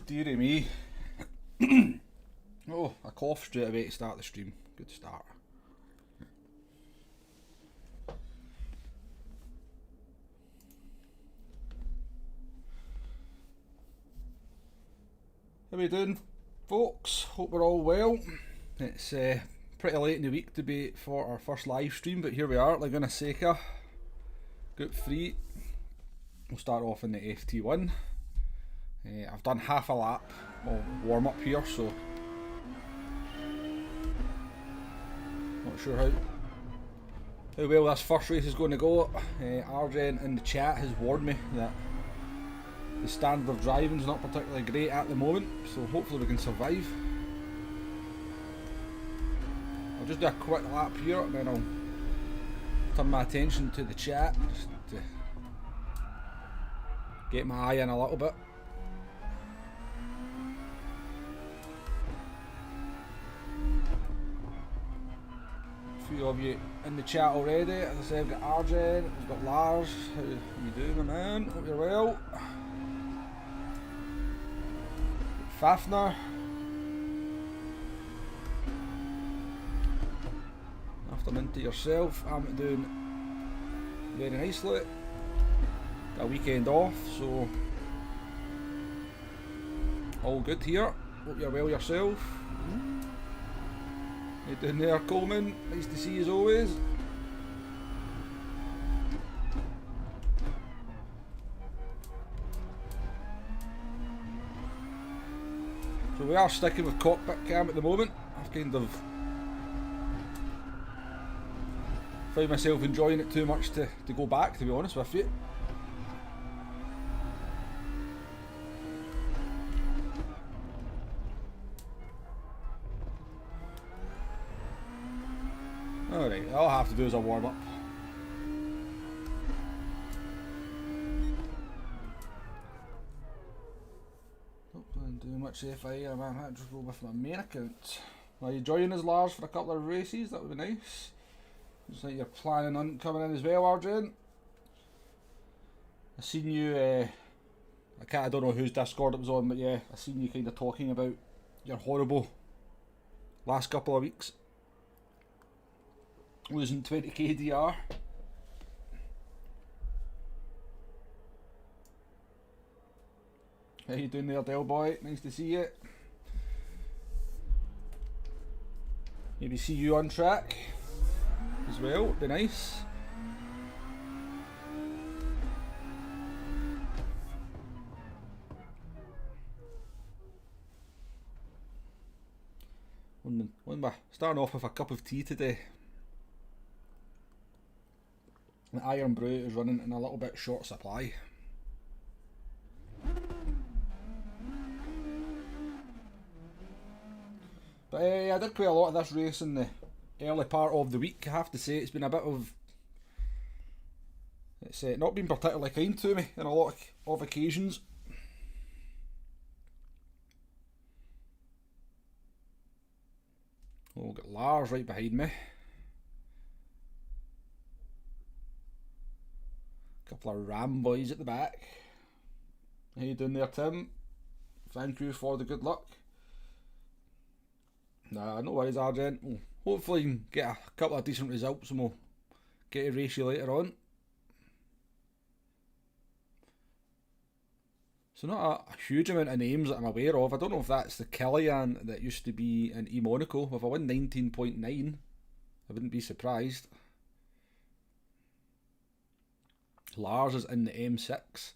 dearie me. Oh, a cough straight away to start the stream. Good start. How we doing, folks? Hope we're all well. It's pretty late in the week to be for our first live stream, but here we are, Laguna Seca, Group 3. We'll start off in the FT1. I've done half a lap of warm up here, so not sure how well this first race is going to go. Arjen in the chat has warned me that the standard of driving is not particularly great at the moment, so hopefully we can survive. I'll just do a quick lap here and then I'll turn my attention to the chat just to get my eye in a little bit. A few of you in the chat already. As I said, we've got Arjen, we've got Lars. How are you doing, my man? Hope you're well. Fafner. Afternoon to yourself. I'm doing very nicely. Got a weekend off, so all good here. Hope you're well yourself. How you doing there, Coleman? Nice to see you as always. So we are sticking with cockpit cam at the moment. I've kind of found myself enjoying it too much to go back, to be honest with you. Alright, all I have to do is a warm up. Not doing much FIA, man. I just go with my main account. Are you joining us, Lars, for a couple of races? That would be nice. Looks like you're planning on coming in as well, Arjen. I seen you. I don't know whose Discord it was on, but yeah, I seen you kind of talking about your horrible last couple of weeks. Losing 20k DR. How you doing there, Del Boy? Nice to see you. Maybe see you on track as well. Would be nice. Starting off with a cup of tea today. The Iron Brew is running in a little bit short supply. But I did play a lot of this race in the early part of the week. I have to say it's been a bit of... It's not been particularly kind to me on a lot of occasions. Oh, we've got Lars right behind me. Couple of Ram boys at the back. How you doing there, Tim? Thank you for the good luck. Nah, no worries, Arjen. We'll hopefully get a couple of decent results and we'll get to race you later on. So not a huge amount of names that I'm aware of. I don't know if that's the Killian that used to be in E-Monaco. If I win 19.9, I wouldn't be surprised. Lars is in the M6.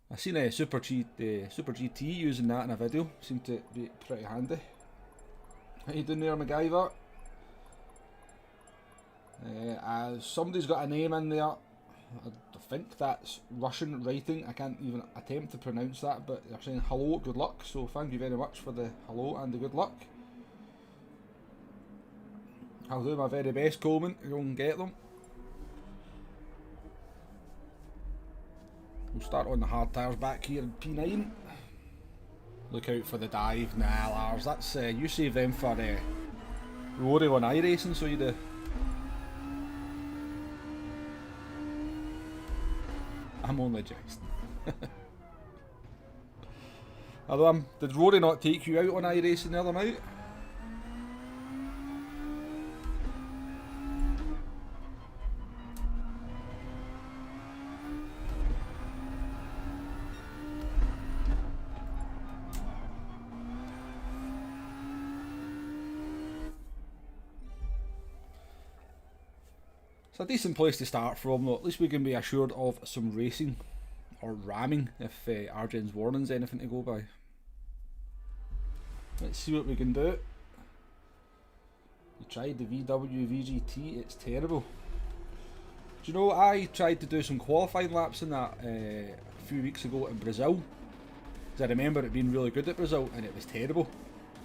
I seen a Super GT using that in a video. Seemed to be pretty handy. How you doing there, MacGyver? Somebody's got a name in there. I think that's Russian writing. I can't even attempt to pronounce that, but they're saying hello, good luck. So thank you very much for the hello and the good luck. I'll do my very best, Coleman, to go and get them. We'll start on the hard tyres back here in P9. Look out for the dive. Nah, Lars, that's you save them for Rory on iRacing, so you do. I'm only jesting. Although did Rory not take you out on iRacing the other night? It's a decent place to start from though, at least we can be assured of some racing, or ramming if Argen's warning's anything to go by. Let's see what we can do. You tried the VW VGT, it's terrible. Do you know, I tried to do some qualifying laps in that a few weeks ago in Brazil, because I remember it being really good at Brazil, and it was terrible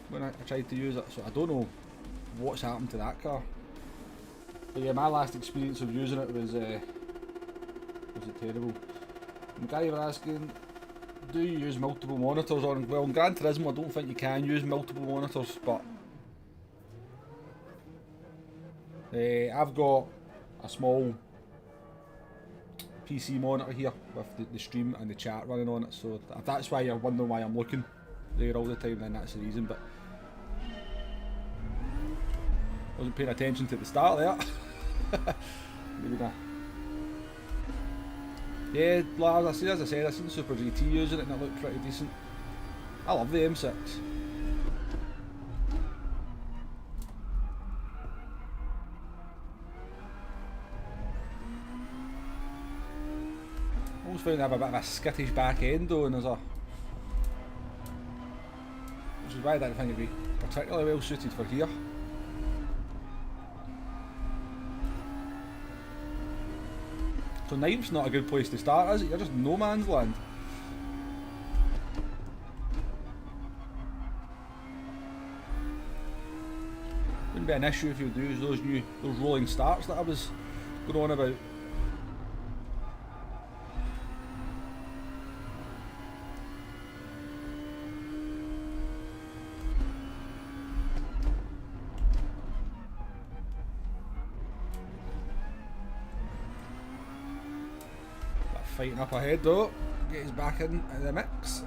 when I tried to use it, so I don't know what's happened to that car. But yeah, my last experience of using it was it terrible. And the guy was asking, do you use multiple monitors on? Well, in Gran Turismo I don't think you can use multiple monitors, but I've got a small PC monitor here with the stream and the chat running on it, so if that's why you're wondering why I'm looking there all the time, then that's the reason. But wasn't paying attention to the start there. Maybe not. Yeah, as I said, I seen Super GT using it and it looked pretty decent. I love the M6. I always found they have a bit of a skittish back end though, and which is why I didn't think it'd be particularly well suited for here. So ninth's not a good place to start, is it? You're just no man's land. Wouldn't be an issue if you would use those rolling starts that I was going on about. Fighting up ahead though, get his back in the mix.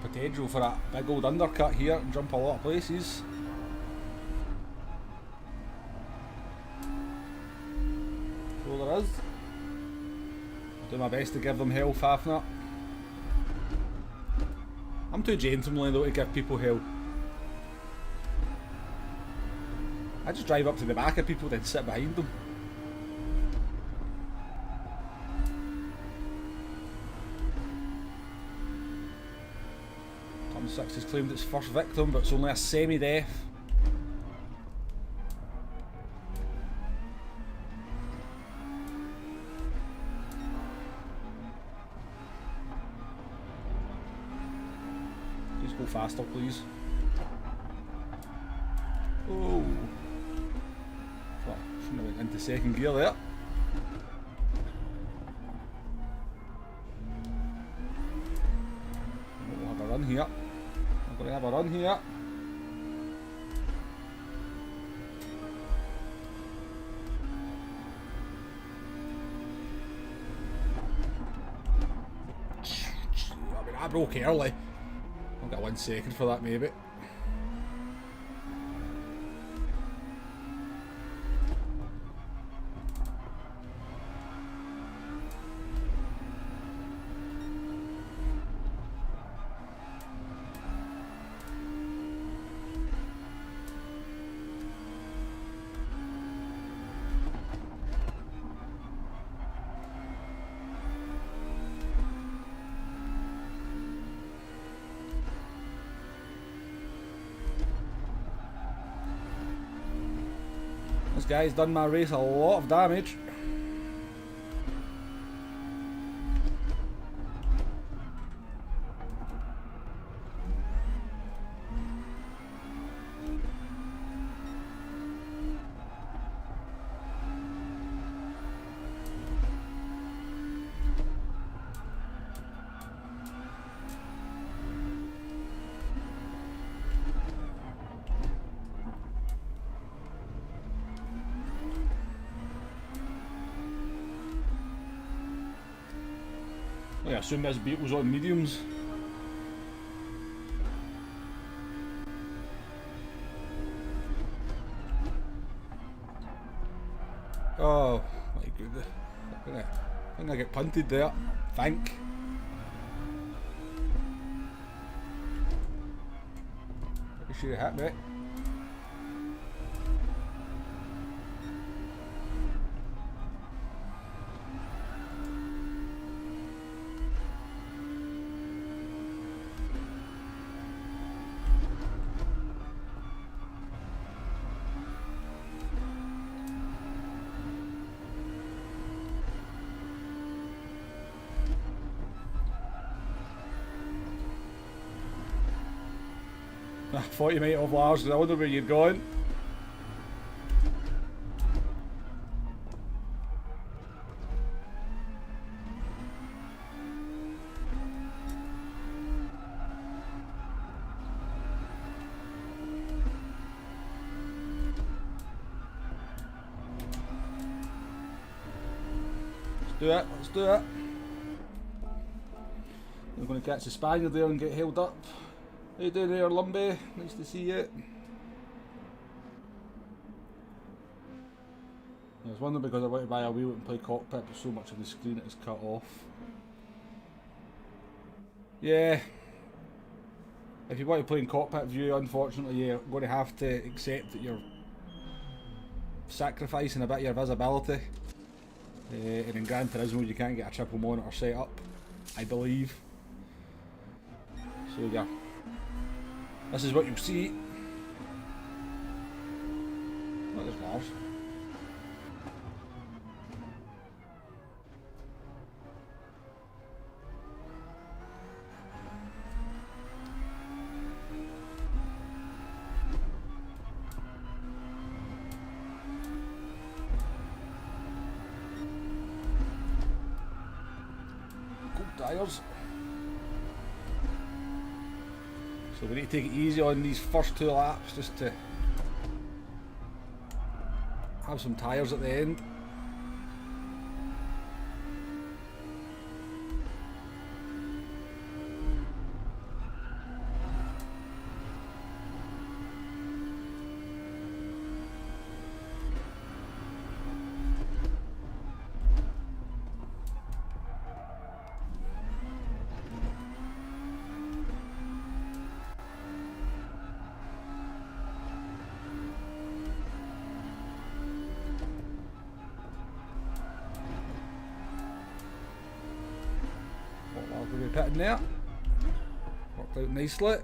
Potential for that big old undercut here and jump a lot of places. So there is. Do my best to give them hell, Fafnir. I'm too gentlemanly though to give people hell. I just drive up to the back of people then sit behind them. Six has claimed its first victim, but it's only a semi-death. Please go faster, please. Oh, shouldn't have went into second gear there. We'll have a run here. I'm going to have a run here. I mean, I broke early. I'll get 1 second for that maybe. Those guys done my race a lot of damage. I assume this Beetle's on mediums. Oh my goodness. I think I get punted there. Pretty sure it hit me. I thought you might have, Lars. I wonder where you're going. Let's do it. We're going to catch the Spaniard there and get held up. How you doing there, Lumbay? Nice to see you. I was wondering because I want to buy a wheel and play cockpit, but so much of the screen is cut off. Yeah. If you want to play in cockpit view, unfortunately you're going to have to accept that you're sacrificing a bit of your visibility. And in Gran Turismo you can't get a triple monitor set up, I believe. So yeah. This is what you'll see. Oh, there's Lars. Cool tires. So we need to take it easy on these first 2 laps just to have some tyres at the end. We'll be pitting there. Worked out nicely.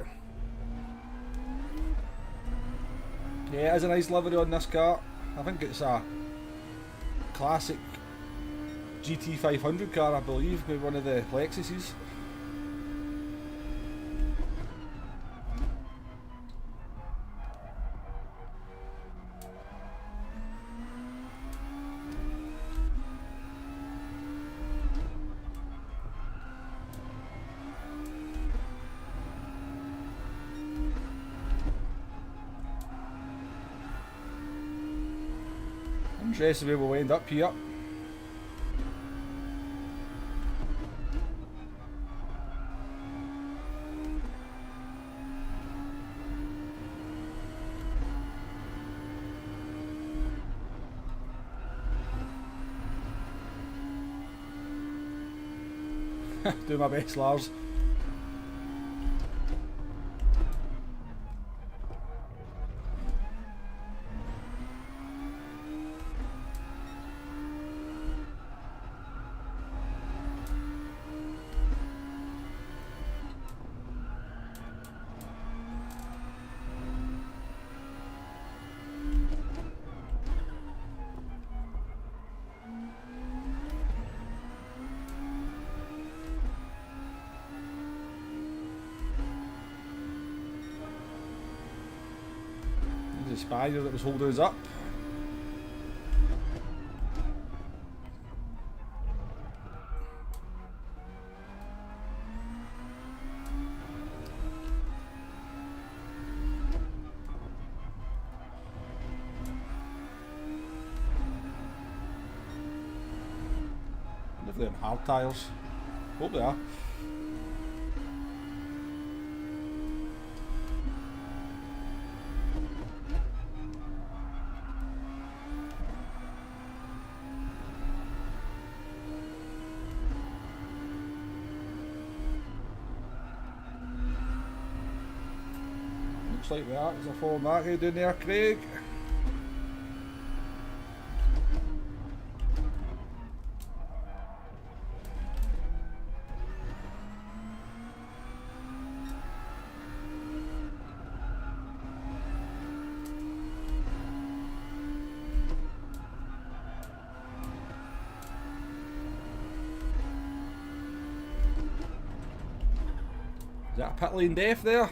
Yeah, it is a nice livery on this car. I think it's a classic GT500 car, I believe, maybe one of the Lexuses. Interesting where we'll end up here. Do my best, Lars. the Spaniard that was holding us up. If they're on hard tyres. Hope they are. Looks like we are. There's a following that guy down there, Craig. Is that a pit lane death there?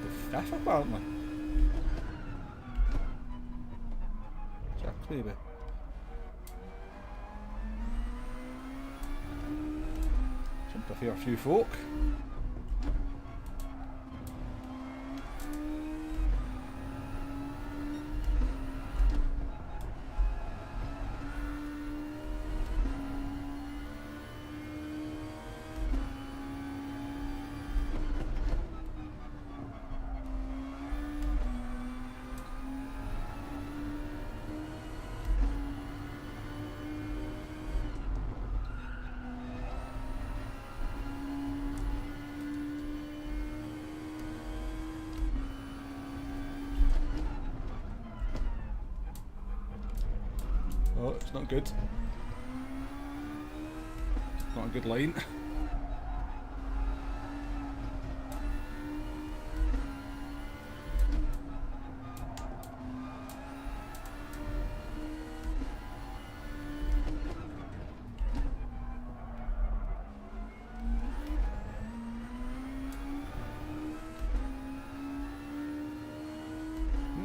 The fifth apparently. Jack maybe. Jumped a fair few folk. Oh, it's not good. Not a good line.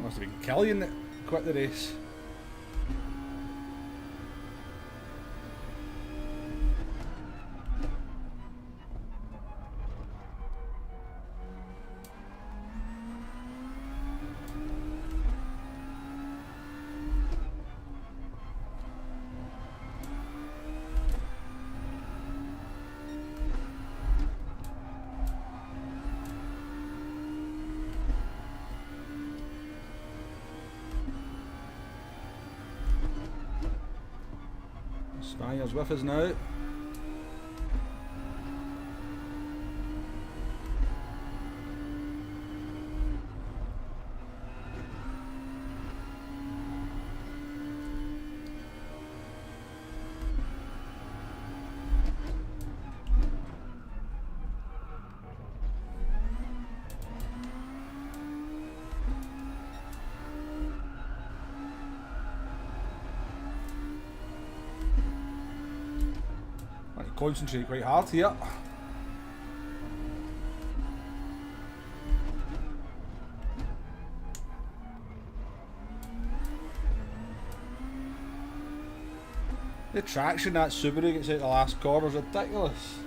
Must have been Killian that quit the race. Spaniard's with us now. Concentrate quite hard here. The traction that Subaru gets out the last corner is ridiculous.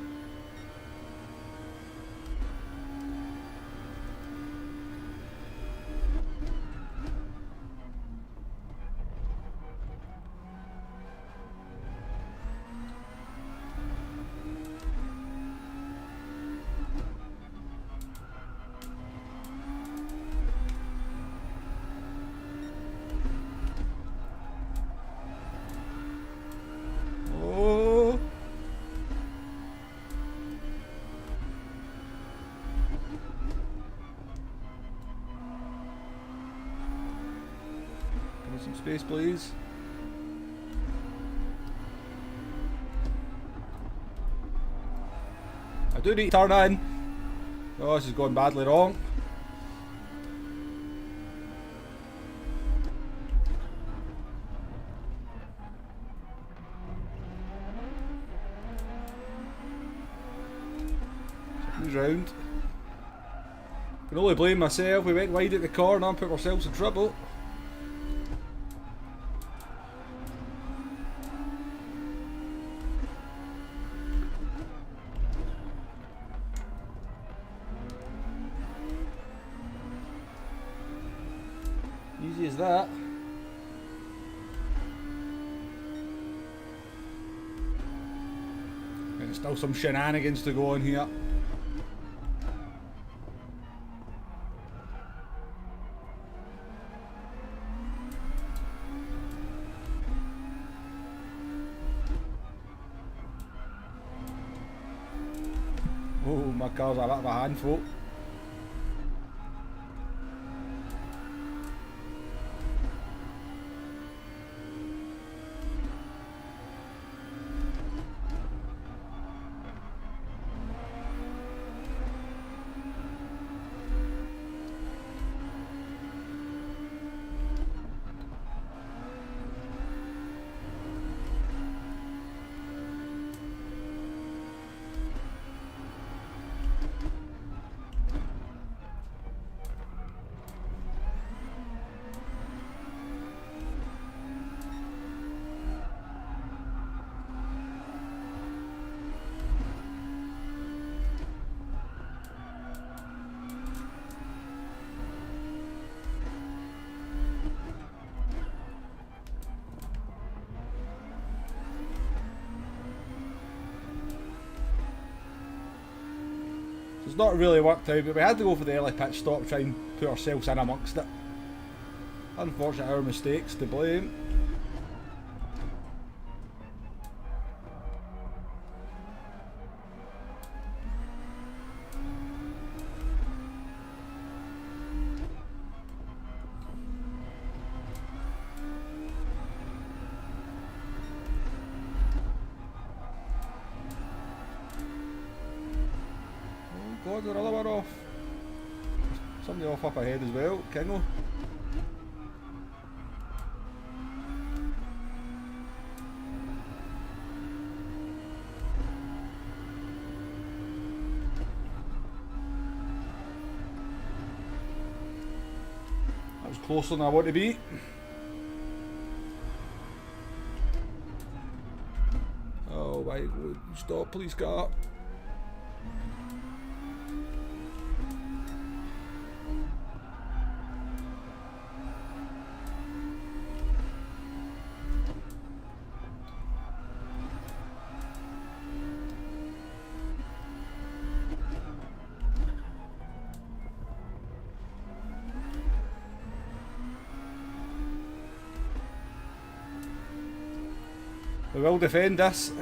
Some space, please. I do need to turn in. Oh, this is going badly wrong. times round. Can only blame myself. We went wide at the corner and put ourselves in trouble. Easy as that. And still some shenanigans to go on here. Oh, my car's a bit of a handful. It's not really worked out, but we had to go for the early pit stop, try and put ourselves in amongst it. Unfortunately, our mistakes to blame. God, there's another one off. Somebody off up ahead as well, Kingo. That was closer than I want to be. Oh my God, stop please, car. We will defend this.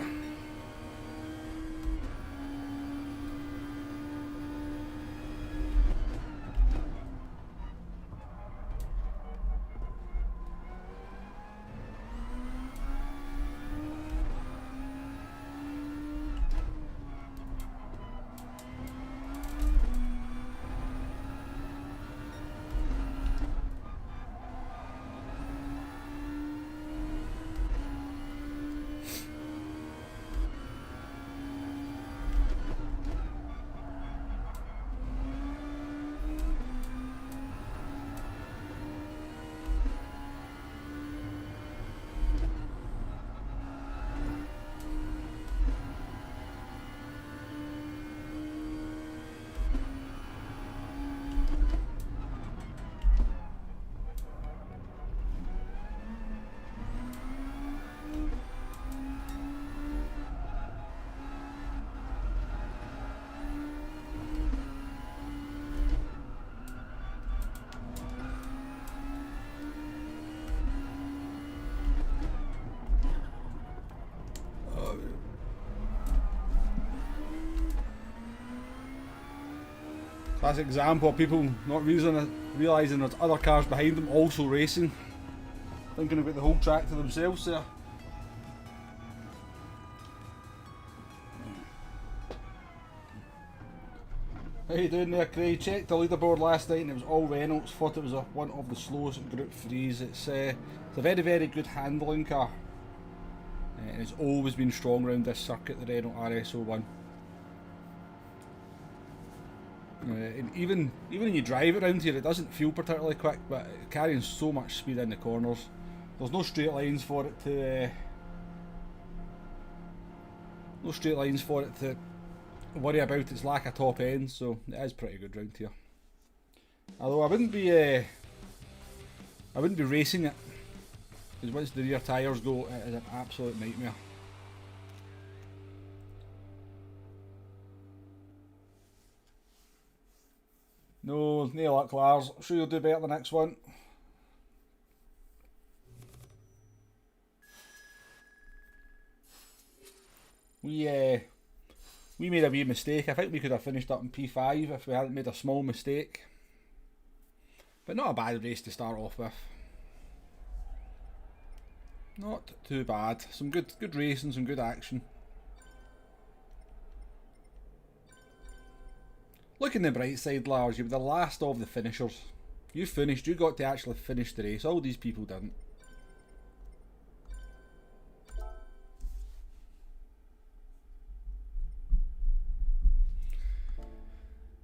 Classic example of people not realising there's other cars behind them also racing. Thinking about the whole track to themselves there. How you doing there, Craig? Checked the leaderboard last night and it was all Reynolds. Thought it was one of the slowest Group 3s. It's a very, very good handling car. And it's always been strong around this circuit, the Renault RS01. And even when you drive it around here, it doesn't feel particularly quick, but it's carrying so much speed in the corners. There's no straight lines for it to worry about its lack of top end, so it is pretty good round here. Although I wouldn't be racing it, because once the rear tyres go, it is an absolute nightmare. No luck, Lars. I'm sure you'll do better the next one. We made a wee mistake. I think we could have finished up in P5 if we hadn't made a small mistake. But not a bad race to start off with. Not too bad. Some good racing, some good action. Look on the bright side, Lars. You were the last of the finishers. You finished. You got to actually finish the race. All these people didn't.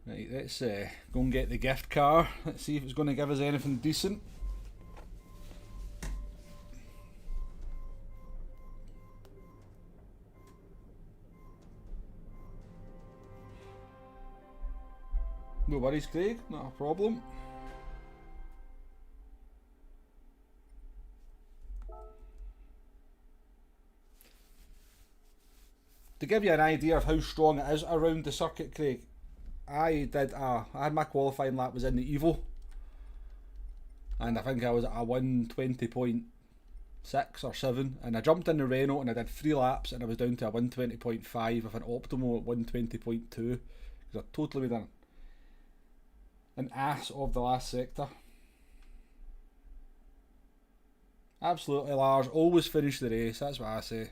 Right, let's go and get the gift car. Let's see if it's going to give us anything decent. No worries, Craig, not a problem. To give you an idea of how strong it is around the circuit, Craig, I had my qualifying lap was in the Evo, and I think I was at a 120.6 or 7, and I jumped in the Renault and I did 3 laps and I was down to a 120.5 with an optimal at 120.2 because I totally made an ass of the last sector. Absolutely, Lars. Always finish the race. That's what I say.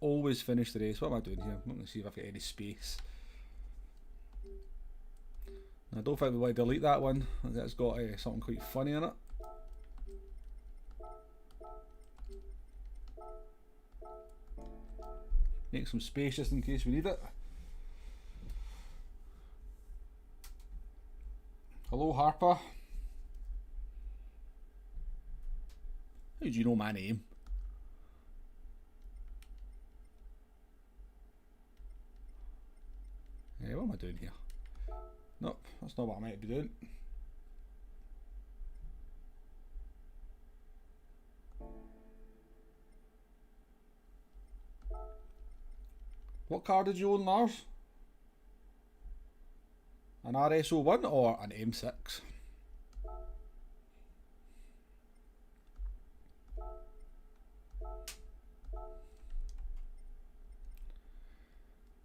Always finish the race. What am I doing here? I'm not going to see if I've got any space. I don't think we want to delete that one. I think it's got something quite funny in it. Make some space just in case we need it. Hello, Harper. How do you know my name? What am I doing here? Nope, that's not what I might be doing. What car did you own, Lars? An RSO1 or an M6?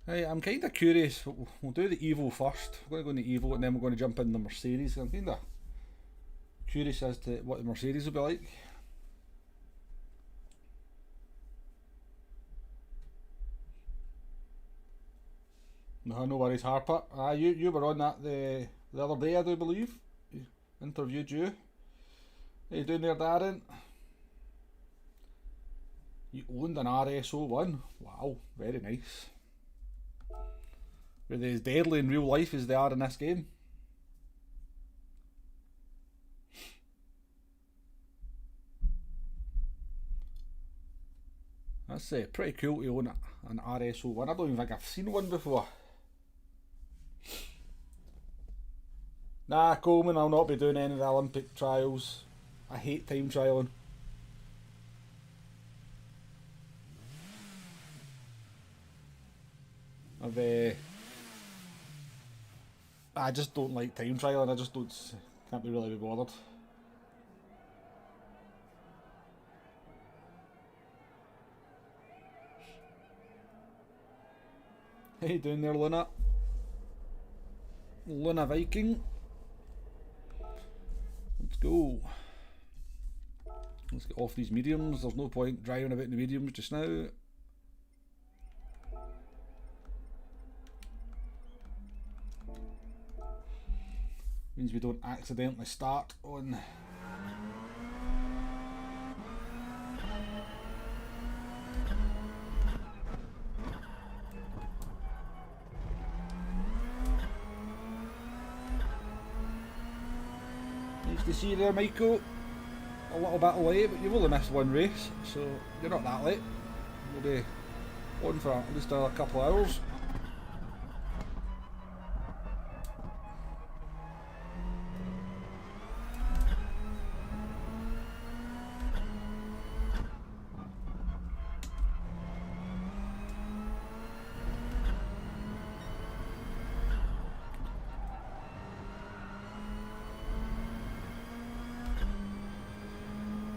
Hey, I'm kind of curious. We'll do the Evo first. We're going to go in the Evo and then we're going to jump in the Mercedes. I'm kind of curious as to what the Mercedes will be like. No worries, Harper. You were on that the other day, I do believe. Interviewed you. How you doing there, Darren? You owned an RSO1. Wow, very nice. Were they as deadly in real life as they are in this game? That's pretty cool to own an RSO1. I don't even think I've seen one before. Nah, Coleman, I'll not be doing any of the Olympic trials. I hate time trialing. I just don't like time trialing. I just can't be really bothered. How you doing there, Luna? Luna Viking. Let's go. Let's get off these mediums. There's no point driving about in the mediums just now. Means we don't accidentally start on to see you there, Michael. A little bit late, but you've only missed one race, so you're not that late. We'll be on for at least another couple of hours.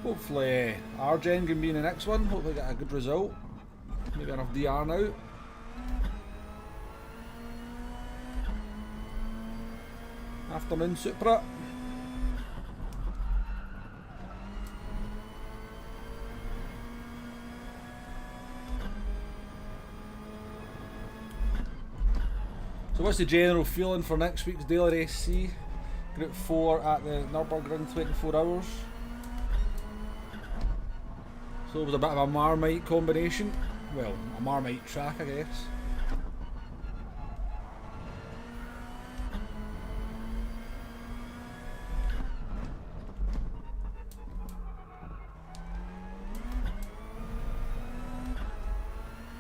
Hopefully Argen can be in the next one, hopefully get a good result. Maybe enough DR now. Afternoon Supra. So what's the general feeling for next week's daily race C? Group 4 at the Nurburgring 24 hours. So it was a bit of a Marmite combination. Well, a Marmite track, I guess.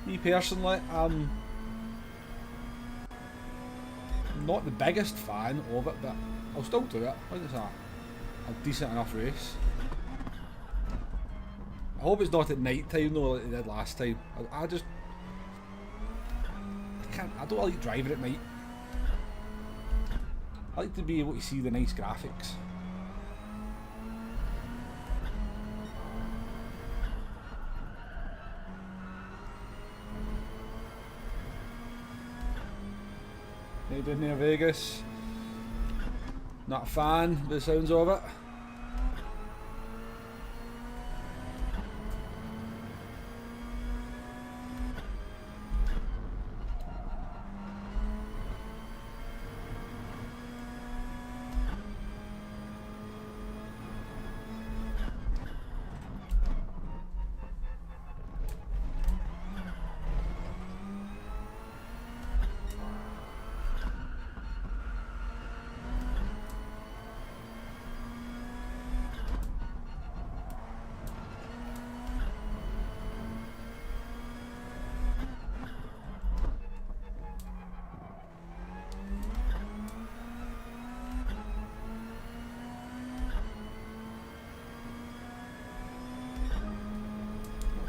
Me personally, I'm not the biggest fan of it, but I'll still do it. I think it's a decent enough race. I hope it's not at night time though, like they did last time. I don't like driving at night. I like to be able to see the nice graphics. How you doing there, Vegas? Not a fan, by the sounds of it.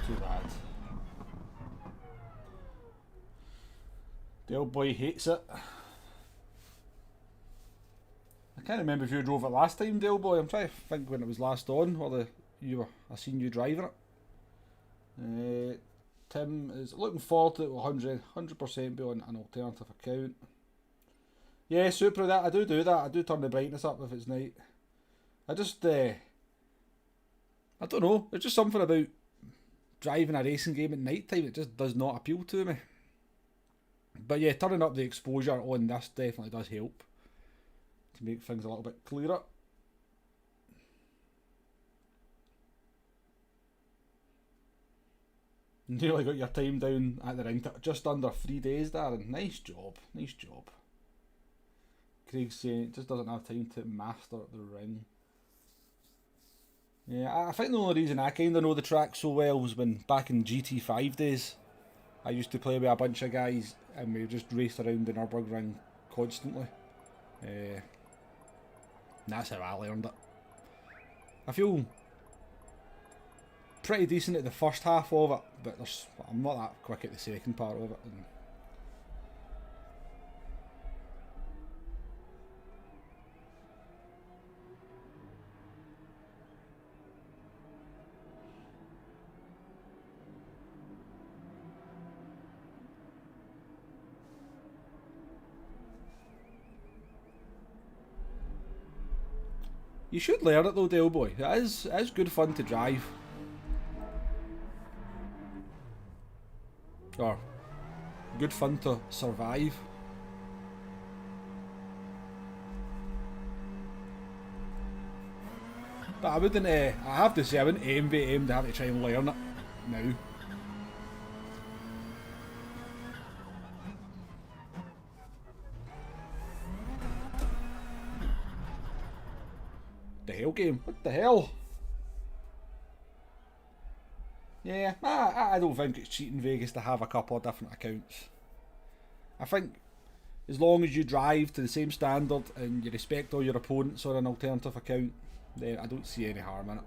Too bad. The old boy hates it. I can't remember if you drove it last time, Dale boy. I'm trying to think when it was last on, or I seen you driving it. Tim is looking forward to it. 100% be on an alternative account. Yeah, super. That I do that. I do turn the brightness up if it's night. I just I don't know. There's just something about driving a racing game at night time. It just does not appeal to me. But yeah, turning up the exposure on this definitely does help to make things a little bit clearer. Nearly got your time down at the ring to just under 3 days, Darren. Nice job, nice job. Craig's saying it just doesn't have time to master the ring. Yeah, I think the only reason I kind of know the track so well was when back in GT5 days, I used to play with a bunch of guys and we just raced around the Nurburgring constantly. And that's how I learned it. I feel pretty decent at the first half of it, but I'm not that quick at the second part of it. And you should learn it though, Dale boy. It is good fun to drive. Or good fun to survive. But I wouldn't, I have to say, I wouldn't aim to have to try and learn it now. hell, game? What the hell? Yeah, I don't think it's cheating Vegas to have a couple of different accounts. I think as long as you drive to the same standard and you respect all your opponents on an alternative account, then I don't see any harm in it.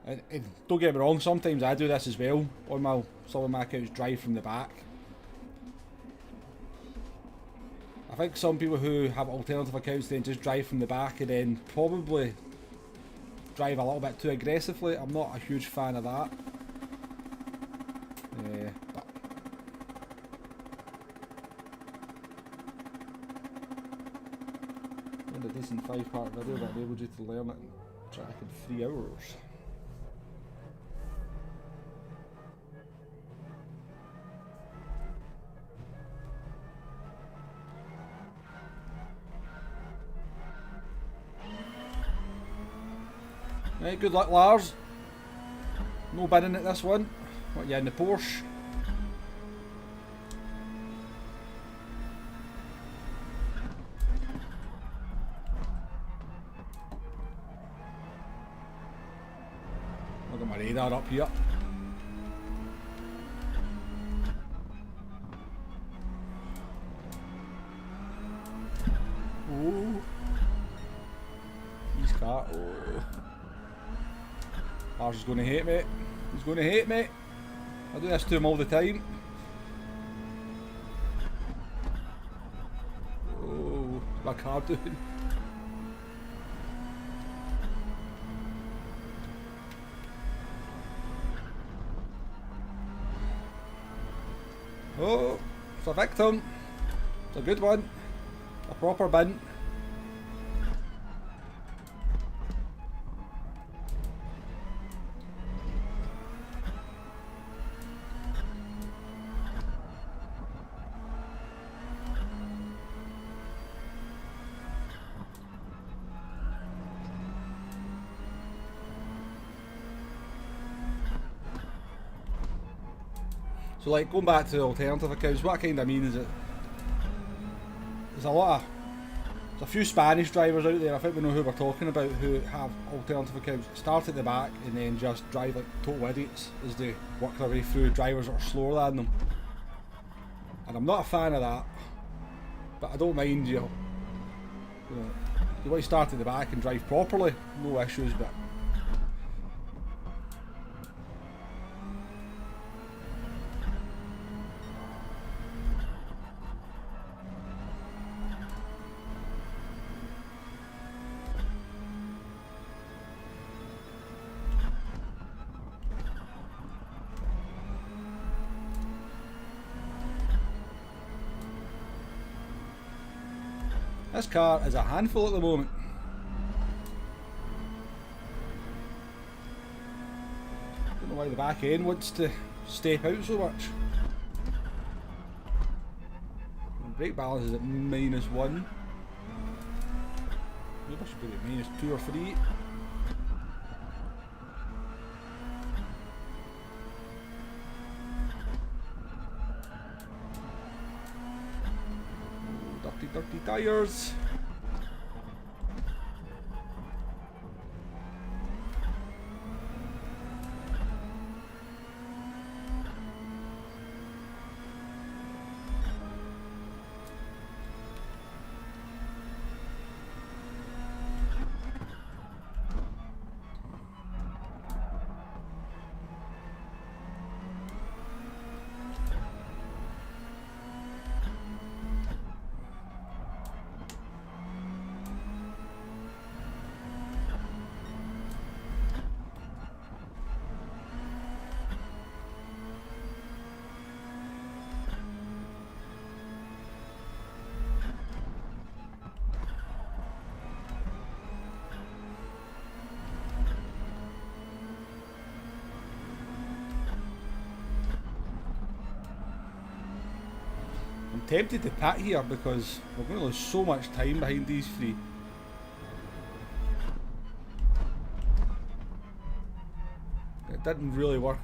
Now, and don't get me wrong, sometimes I do this as well on some of my accounts, drive from the back. I think some people who have alternative accounts then just drive from the back and then probably drive a little bit too aggressively. I'm not a huge fan of that. But in a decent 5-part video that enabled you to learn it and track in 3 hours. Right, good luck, Lars. No bidding at this one. What, you in the Porsche? I've got my radar up here. Oh. He's car. Oh. Lars is going to hate me. He's going to hate me. I do this to him all the time. Oh, what's my car doing? Oh, it's a victim. It's a good one. A proper bin. So like going back to the alternative accounts, what I kind of mean is that there's a few Spanish drivers out there, I think we know who we're talking about, who have alternative accounts, start at the back and then just drive like total idiots as they work their way through drivers that are slower than them. And I'm not a fan of that, but I don't mind you want to start at the back and drive properly, no issues, but this car is a handful at the moment. Don't know why the back end wants to step out so much. Brake balance is at -1. Maybe I should be at -2 or 3. Dirty tires. I'm tempted to pit here because we're going to lose so much time behind these three. It didn't really work.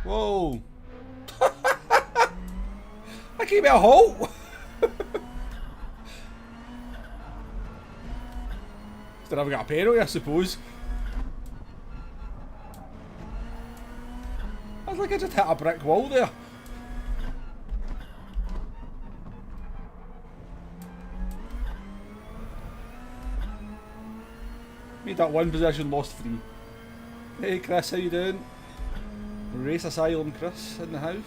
Whoa! I I gave it a halt! Still haven't got a penalty, I suppose. I was like I just hit a brick wall there. Made that one position, lost 3. Hey Chris, how you doing? Race Asylum Chris in the house.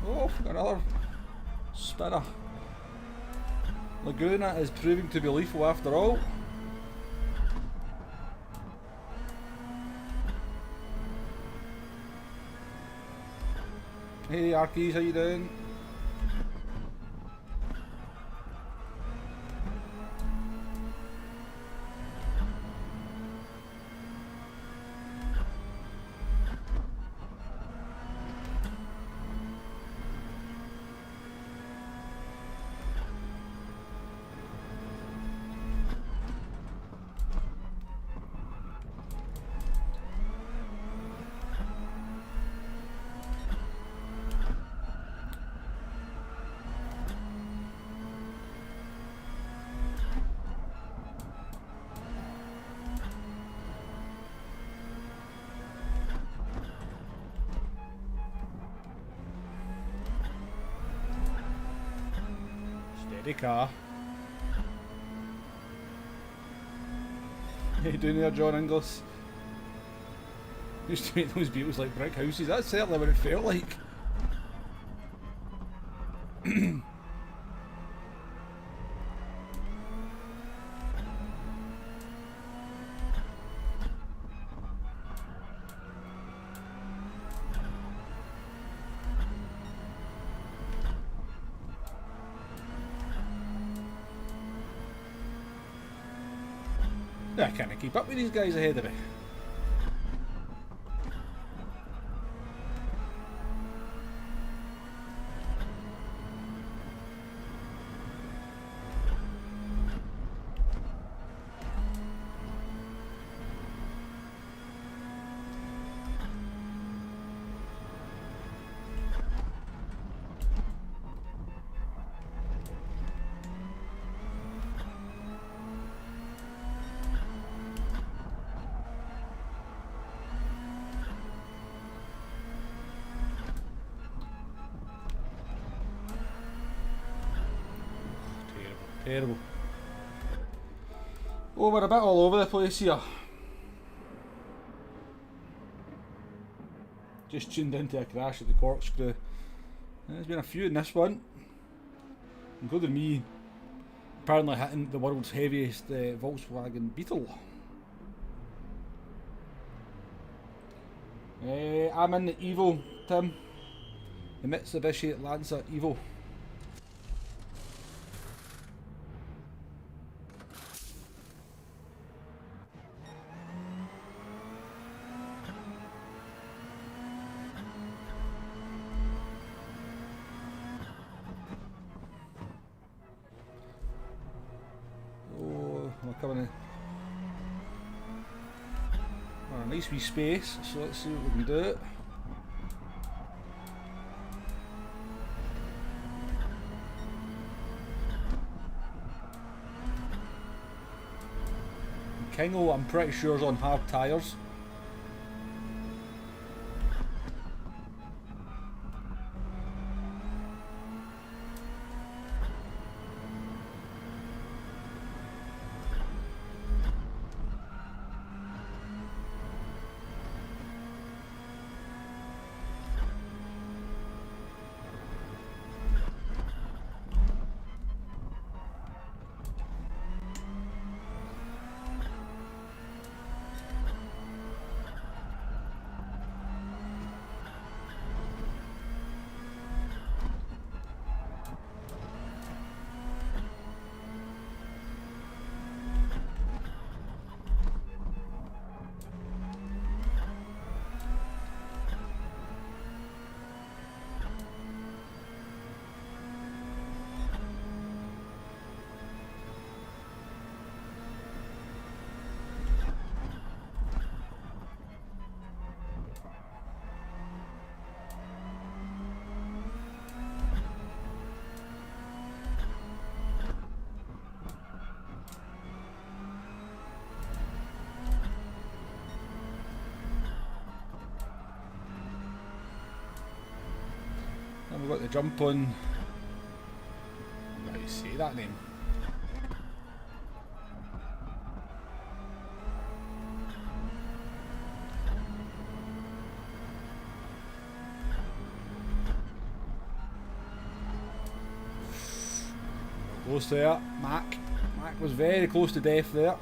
Oh, another spinner. Laguna is proving to be lethal after all. Hey Arkies, how you doing? Steady car. How you doing there, John Inglis? Used to make those vehicles like brick houses. That's certainly what it felt like. I can't keep up with these guys ahead of me. Terrible. Oh, we're a bit all over the place here. Just tuned into a crash at the Corkscrew. There's been a few in this one, including me apparently hitting the world's heaviest Volkswagen Beetle. I'm in the Evo, Tim. The Mitsubishi Lancer Evo. Coming in a nice wee space, so let's see what we can do. Kingle, I'm pretty sure, is on hard tyres. We've got to jump on. How do you say that name? Close there, Mac. Mac was very close to death there.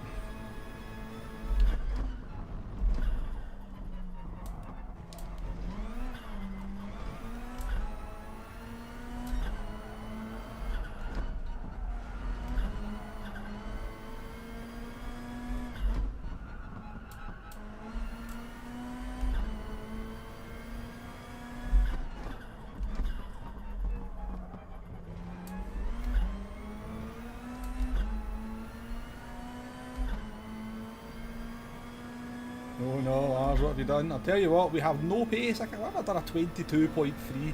Oh no, Lars, what have you done? I'll tell you what, we have no pace. I have done a 22.3.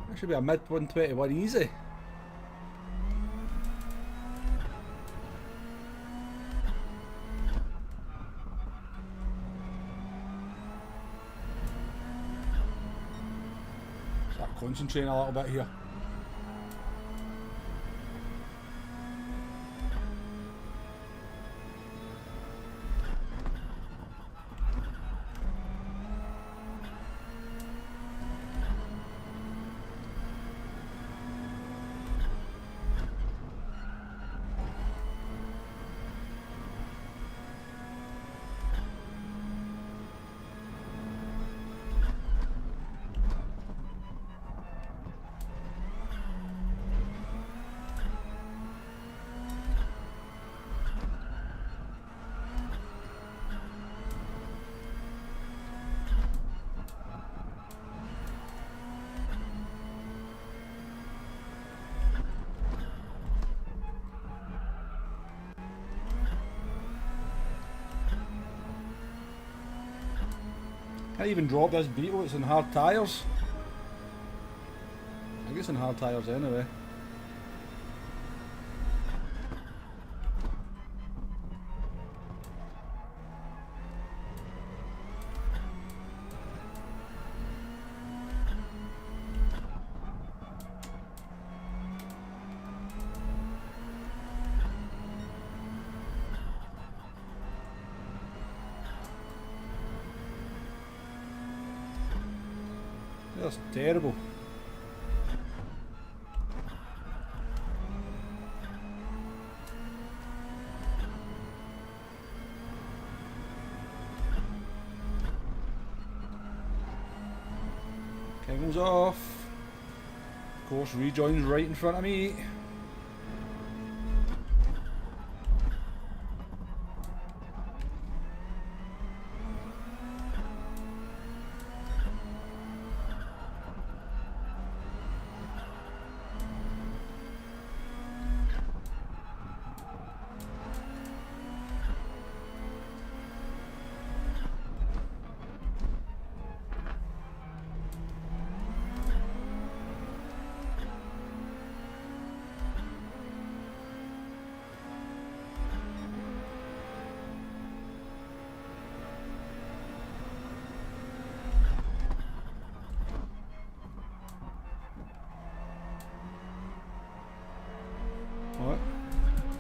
That should be a mid 121 easy. Start concentrating a little bit here. Can't even drop this Beetle, it's on hard tyres. I think it's on hard tyres anyway. That's terrible. King's off. Of course, rejoins right in front of me. What?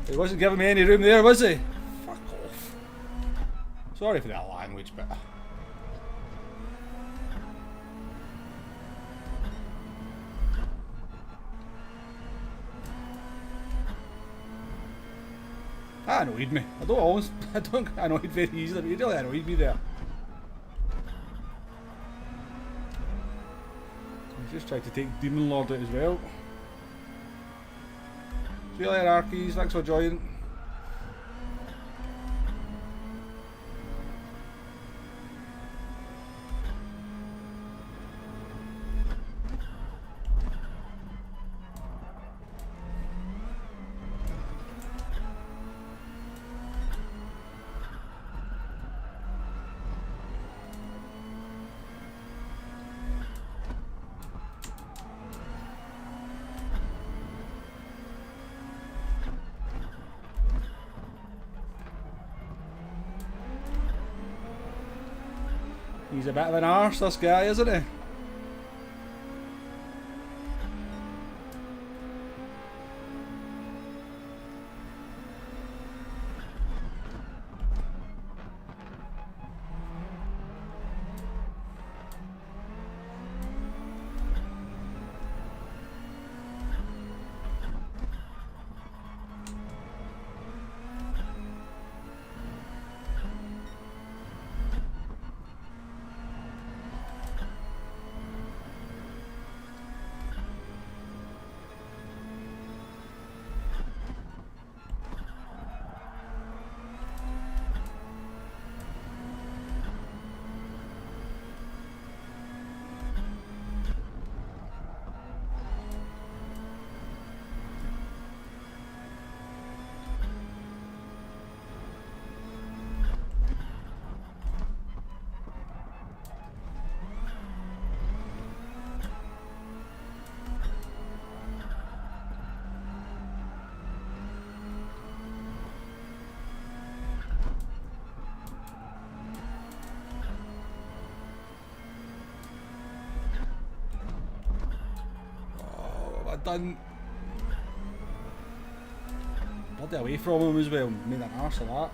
He wasn't giving me any room there, was he? Fuck off. Sorry for that language, but... That annoyed me. I don't get annoyed very easily, but he really annoyed me there. He just tried to take Demon Lord out as well. See you later, Arkies. Thanks for joining. He's a bit of an arse, this guy, isn't he? Done bloody away from him as well, made an arse of that.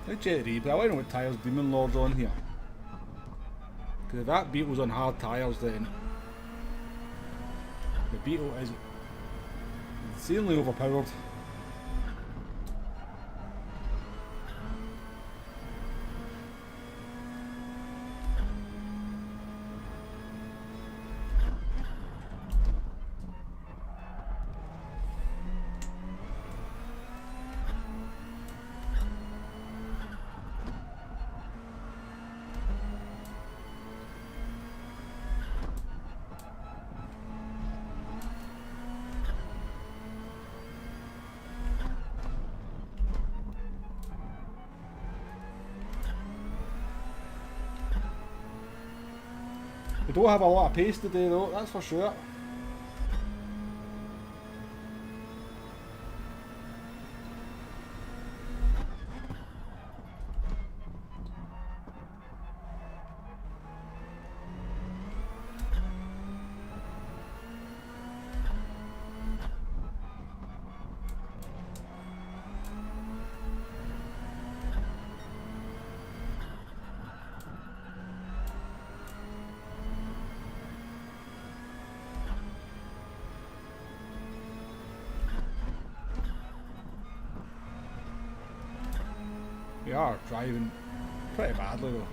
Let's check the replay. I want to know what tyres Demon Lord's on here. Because if that Beetle's on hard tyres, then the Beetle is insanely overpowered. We don't have a lot of pace today though, that's for sure. We are driving pretty badly though.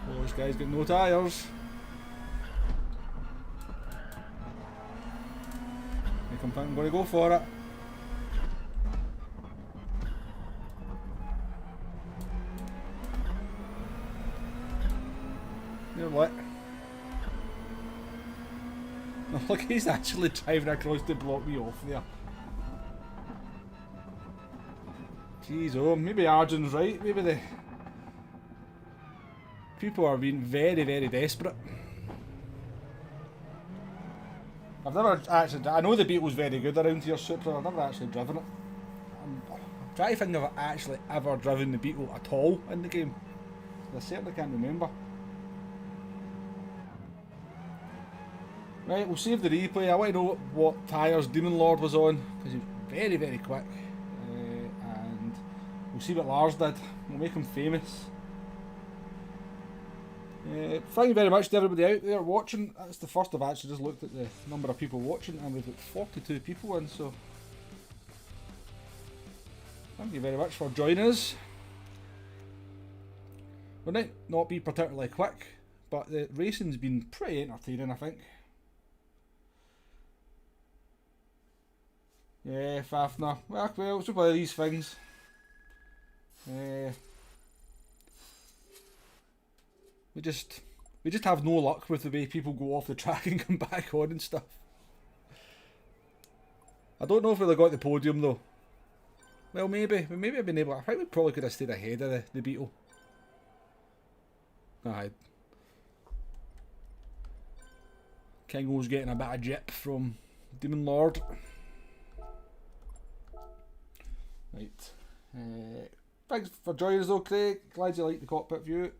Oh, this guy's got no tyres. I'm going to go for it. You know what? Oh, look, he's actually driving across to block me off there. Jeez, oh, maybe Arjun's right. Maybe the people are being very, very desperate. I've never actually, I know the Beetle's very good around here, Super, I've never actually driven it. I'm trying to think if I've actually ever driven the Beetle at all in the game. I certainly can't remember. Right, we'll save the replay. I want to know what tyres Demon Lord was on, because he's very, very quick. And we'll see what Lars did. We'll make him famous. Thank you very much to everybody out there watching. That's the first I've actually just looked at the number of people watching, and we've got 42 people in, so thank you very much for joining us. We might not be particularly quick, but the racing's been pretty entertaining, I think. Yeah, Fafner. Well, it's one of these things. We just have no luck with the way people go off the track and come back on and stuff. I don't know if we'd have got the podium though. Well, maybe I've been able. I think we probably could have stayed ahead of the Beetle. Aye. Kingo's getting a bit of jip from Demon Lord. Right. Thanks for joining us though, Craig. Glad you liked the cockpit view.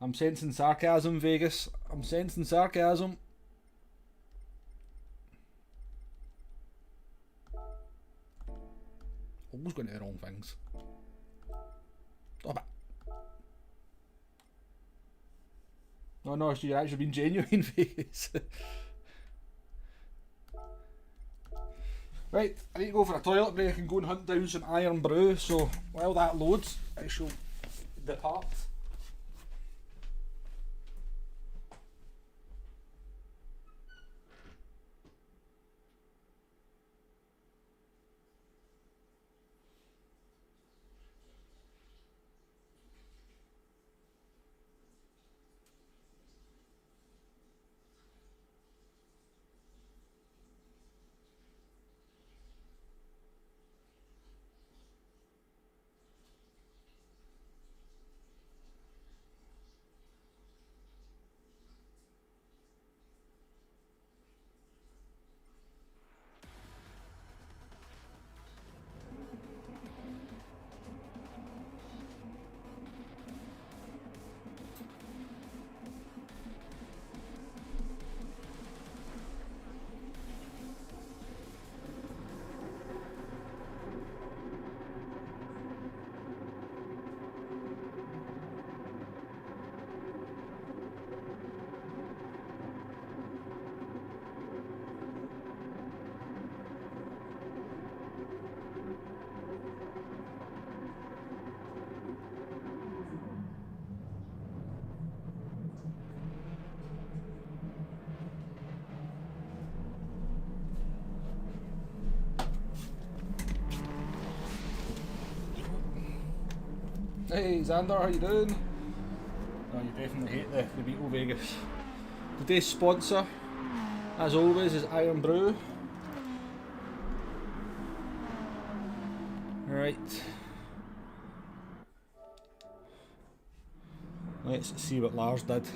I'm sensing sarcasm, Vegas. I'm sensing sarcasm. Always going to the wrong things. Stop it. No, you're actually being genuine, Vegas. Right, I need to go for a toilet break and go and hunt down some Iron Brew, so while that loads, I shall depart. Hey Xander, how you doing? Oh, you definitely hate the Beetle Vegas. Today's sponsor, as always, is Iron Brew. Right. Let's see what Lars did.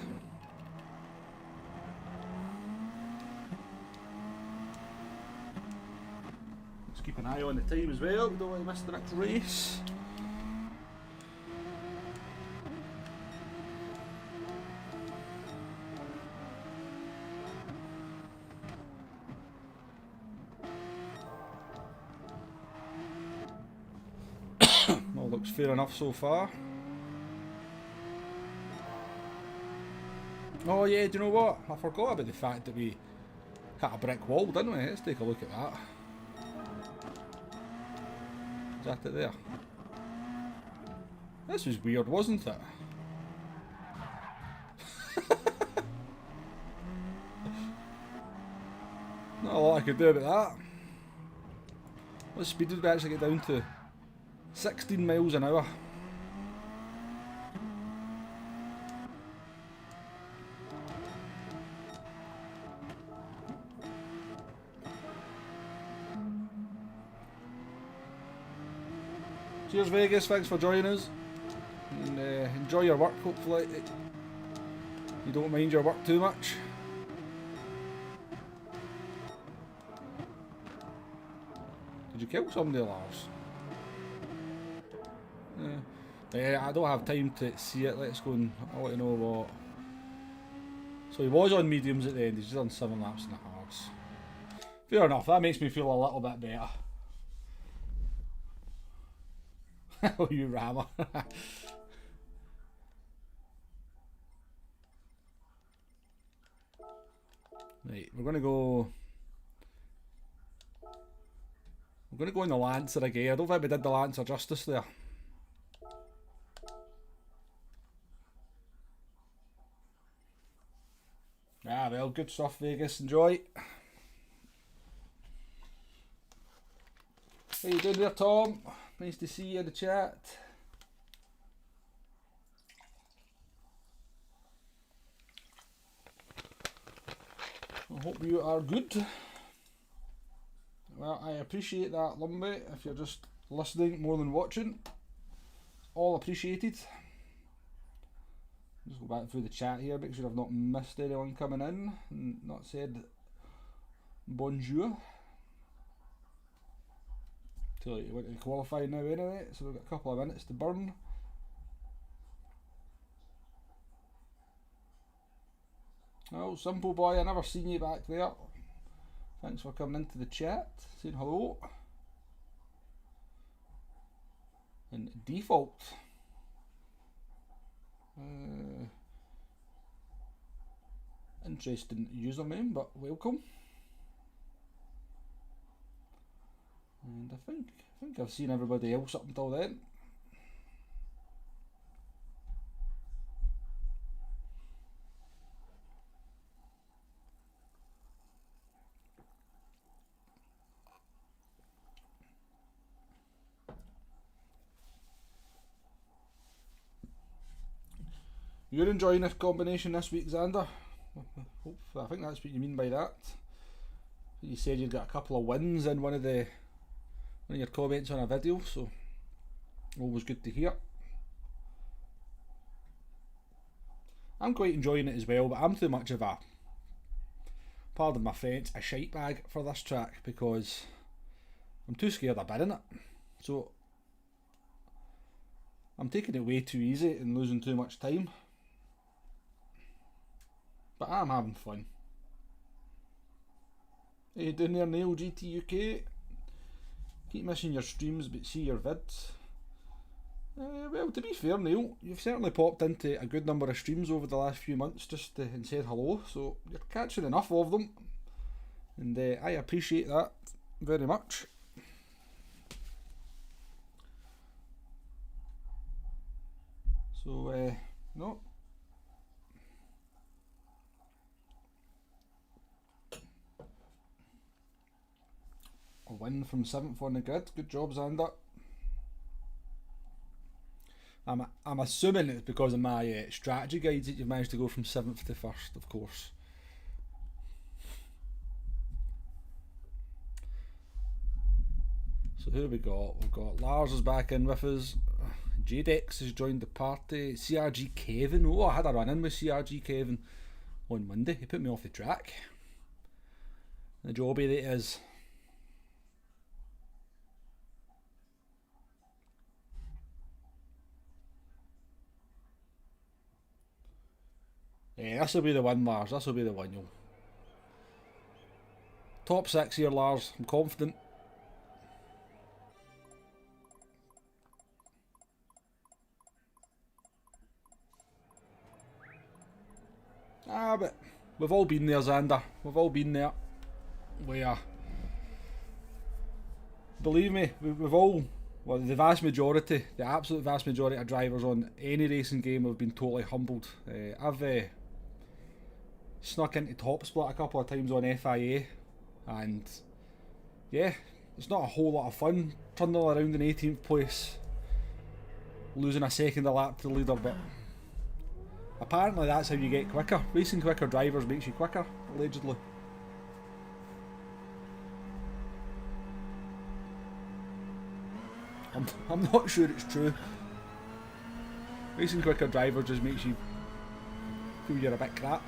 Let's keep an eye on the time as well, we don't want to miss the next race. All looks fair enough so far. Oh yeah, do you know what? I forgot about the fact that we hit a brick wall, didn't we? Let's take a look at that. Is that it there? This was weird, wasn't it? Not a lot I could do about that. What speed did we actually get down to? 16 miles an hour. Cheers Vegas, thanks for joining us. And enjoy your work, hopefully you don't mind your work too much. Did you kill somebody, Lars? Yeah. I don't have time to see it. Let's go and I want to know what. So he was on mediums at the end, he's just done 7 laps in the hards. Fair enough, that makes me feel a little bit better. Oh, you rammer. Right, we're gonna go. We're gonna go in the Lancer again. I don't think we did the Lancer justice there. Ah, well, good stuff, Vegas. Enjoy. How you doing there, Tom? Nice to see you in the chat. I hope you are good. Well, I appreciate that, Lumbly. If you're just listening more than watching, all appreciated. Just go back through the chat here, make sure I've not missed anyone coming in and not said bonjour. Tell you, we're to qualify now anyway, so we've got a couple of minutes to burn. Oh, Simple Boy, I never seen you back there. Thanks for coming into the chat, saying hello. And default. Interesting username, but welcome. And I think I've seen everybody else up until then. You're enjoying this combination this week, Xander? I think that's what you mean by that. You said you'd got a couple of wins in one of your comments on a video, so always good to hear. I'm quite enjoying it as well, but I'm too much of a, pardon my French, a shite bag for this track because I'm too scared of bidding it. So I'm taking it way too easy and losing too much time. But I'm having fun. Hey, down there, Neil GT UK. Keep missing your streams, but see your vids. Well, to be fair, Neil, you've certainly popped into a good number of streams over the last few months just and said hello, so you're catching enough of them, and I appreciate that very much. So, no. A win from 7th on the grid. Good job, Xander. I'm assuming it's because of my strategy guides that you've managed to go from 7th to 1st, of course. So who have we got? We've got Lars is back in with us. Jadex has joined the party. CRG Kevin. Oh, I had a run in with CRG Kevin on Monday. He put me off the track. The jobby that is. Yeah, this will be the one, Lars. This will be the one, you'll. Top 6 here, Lars. I'm confident. Ah, but we've all been there, Xander. We've all been there. Believe me, we've all, well, the vast majority, the absolute vast majority of drivers on any racing game have been totally humbled. I've snuck into top split a couple of times on FIA, and yeah, it's not a whole lot of fun turning around in 18th place, losing a second a lap to the leader, but apparently that's how you get quicker. Racing quicker drivers makes you quicker, allegedly. I'm not sure it's true. Racing quicker drivers just makes you feel you're a bit crap.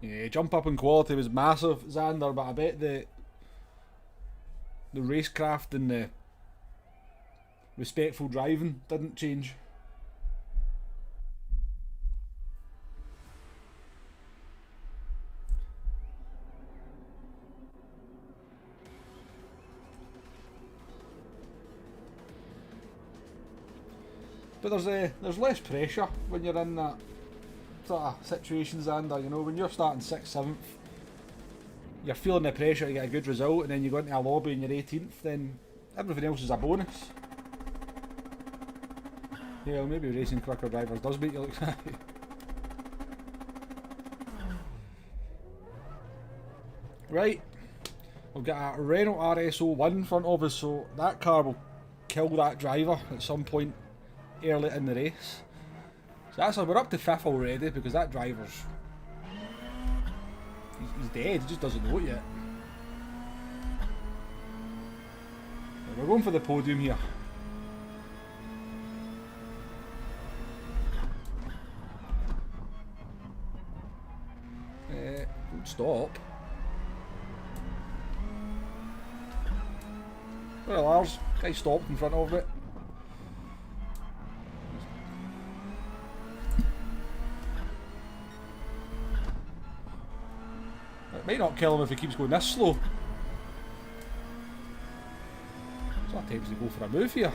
Yeah, jump up in quality was massive, Xander, but I bet the racecraft and the respectful driving didn't change. But there's less pressure when you're in that sort of situations, and you know, when you're starting 6th, 7th, you're feeling the pressure to get a good result, and then you go into a lobby and you're 18th, then everything else is a bonus. Yeah, well, maybe racing quicker drivers does make you look happy. Right, we've got a Renault RS01 in front of us, so that car will kill that driver at some point early in the race. So we're up to 5th already, because that driver's... He's dead, he just doesn't know it yet. We're going for the podium here. Don't stop. Well, ours guy stopped in front of it. It might not kill him if he keeps going this slow. Sometimes they go for a move here.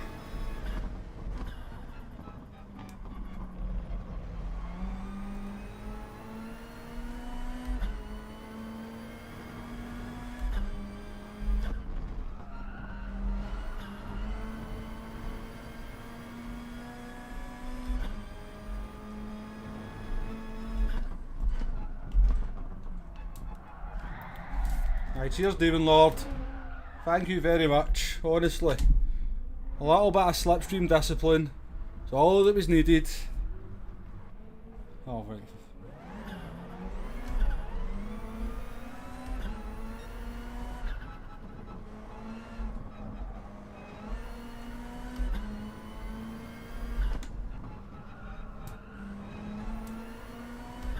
Right, cheers David Lord. Thank you very much, honestly. A little bit of slipstream discipline. It's all that was needed. Oh, right.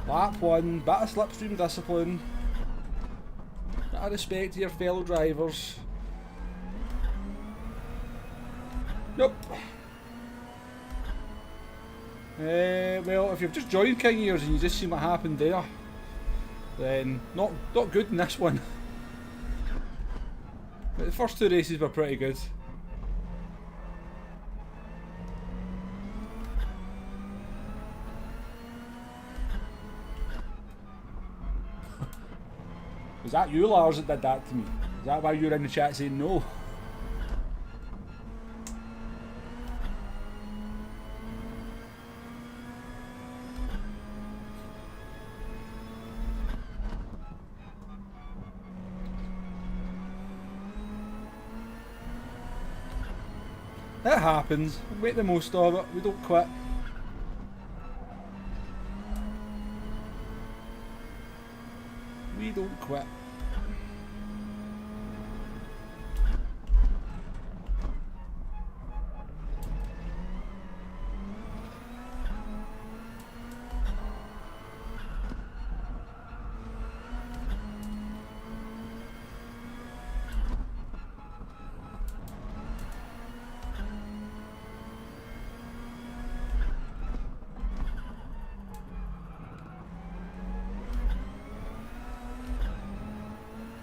Lap 1, bit of slipstream discipline. Bit of respect to your fellow drivers. Nope. Well, if you've just joined King Ears and you just seen what happened there, then not good in this one. But the first 2 races were pretty good. Was that you, Lars, that did that to me? Is that why you're in the chat saying no? It happens. We make the most of it. We don't quit. We don't quit.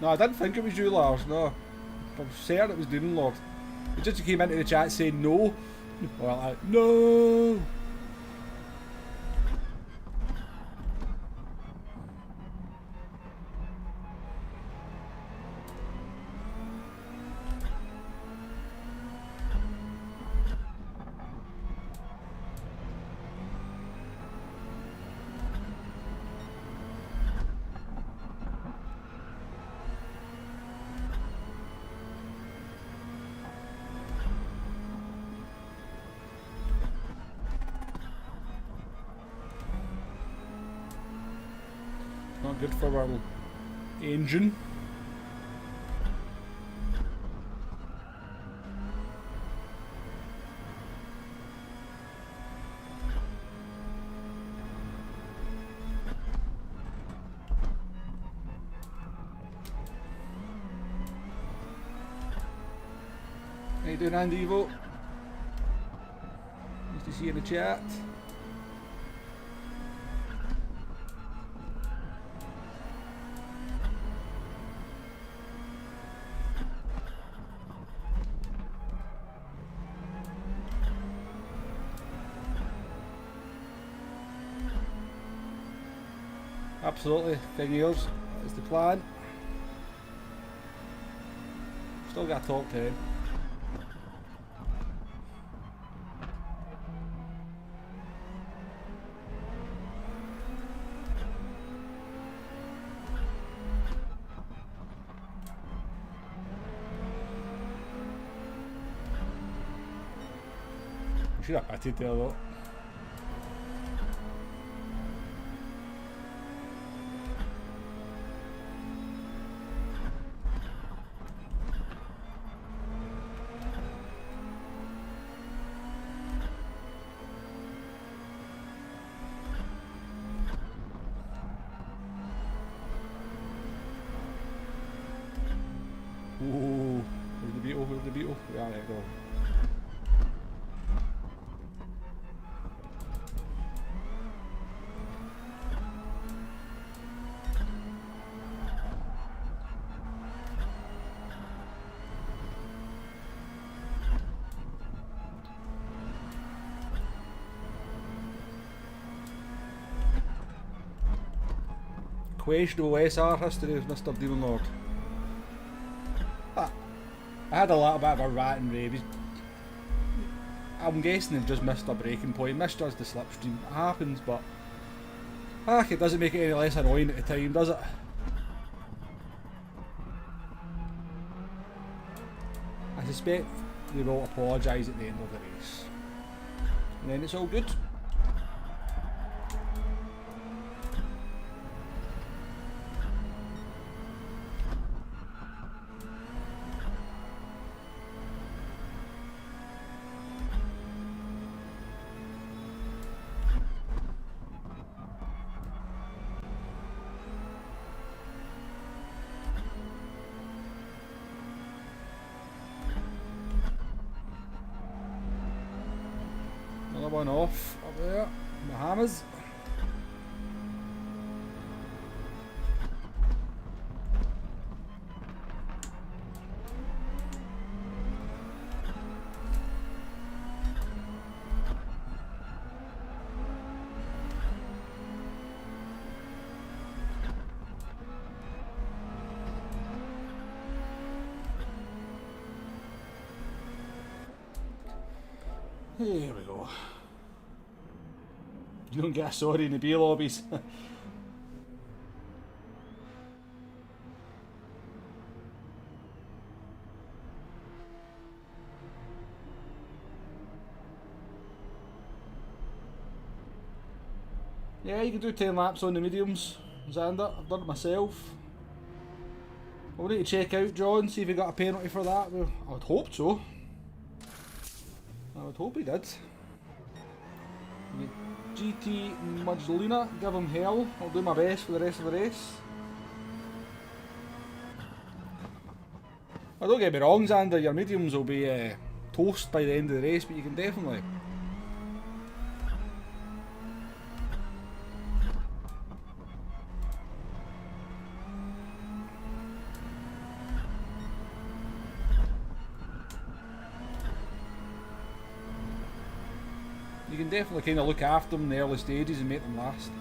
No, I didn't think it was you, Lars, no. I'm certain it was Doom Lord. He just came into the chat saying no. Well, no! Not good for our engine. How you doing, Andy Evo? Nice to see you in the chat. Absolutely, king ears is the plan. Still got a top 10. Should have batted there though. Ooh, where's the beetle? Where's the beetle? Yeah, there you go. Questionable SR history of Mr. Demon Lord. I had a little bit of a rant and rave. I'm guessing they've just missed a breaking point, misjudged the slipstream. It happens, but it doesn't make it any less annoying at the time, does it? I suspect they will apologise at the end of the race. And then it's all good. Another one off up there, Bahamas. Here we go. You don't get a sorry in the beer lobbies. Yeah, you can do 10 laps on the mediums, Xander. I've done it myself. We'll need to check out John, see if he got a penalty for that. Well, I would hope so. I would hope he did. GT Mudgelina, give him hell. I'll do my best for the rest of the race. Now, don't get me wrong, Xander, your mediums will be toast by the end of the race, but you can definitely... You can definitely kind of look after them in the early stages and make them last.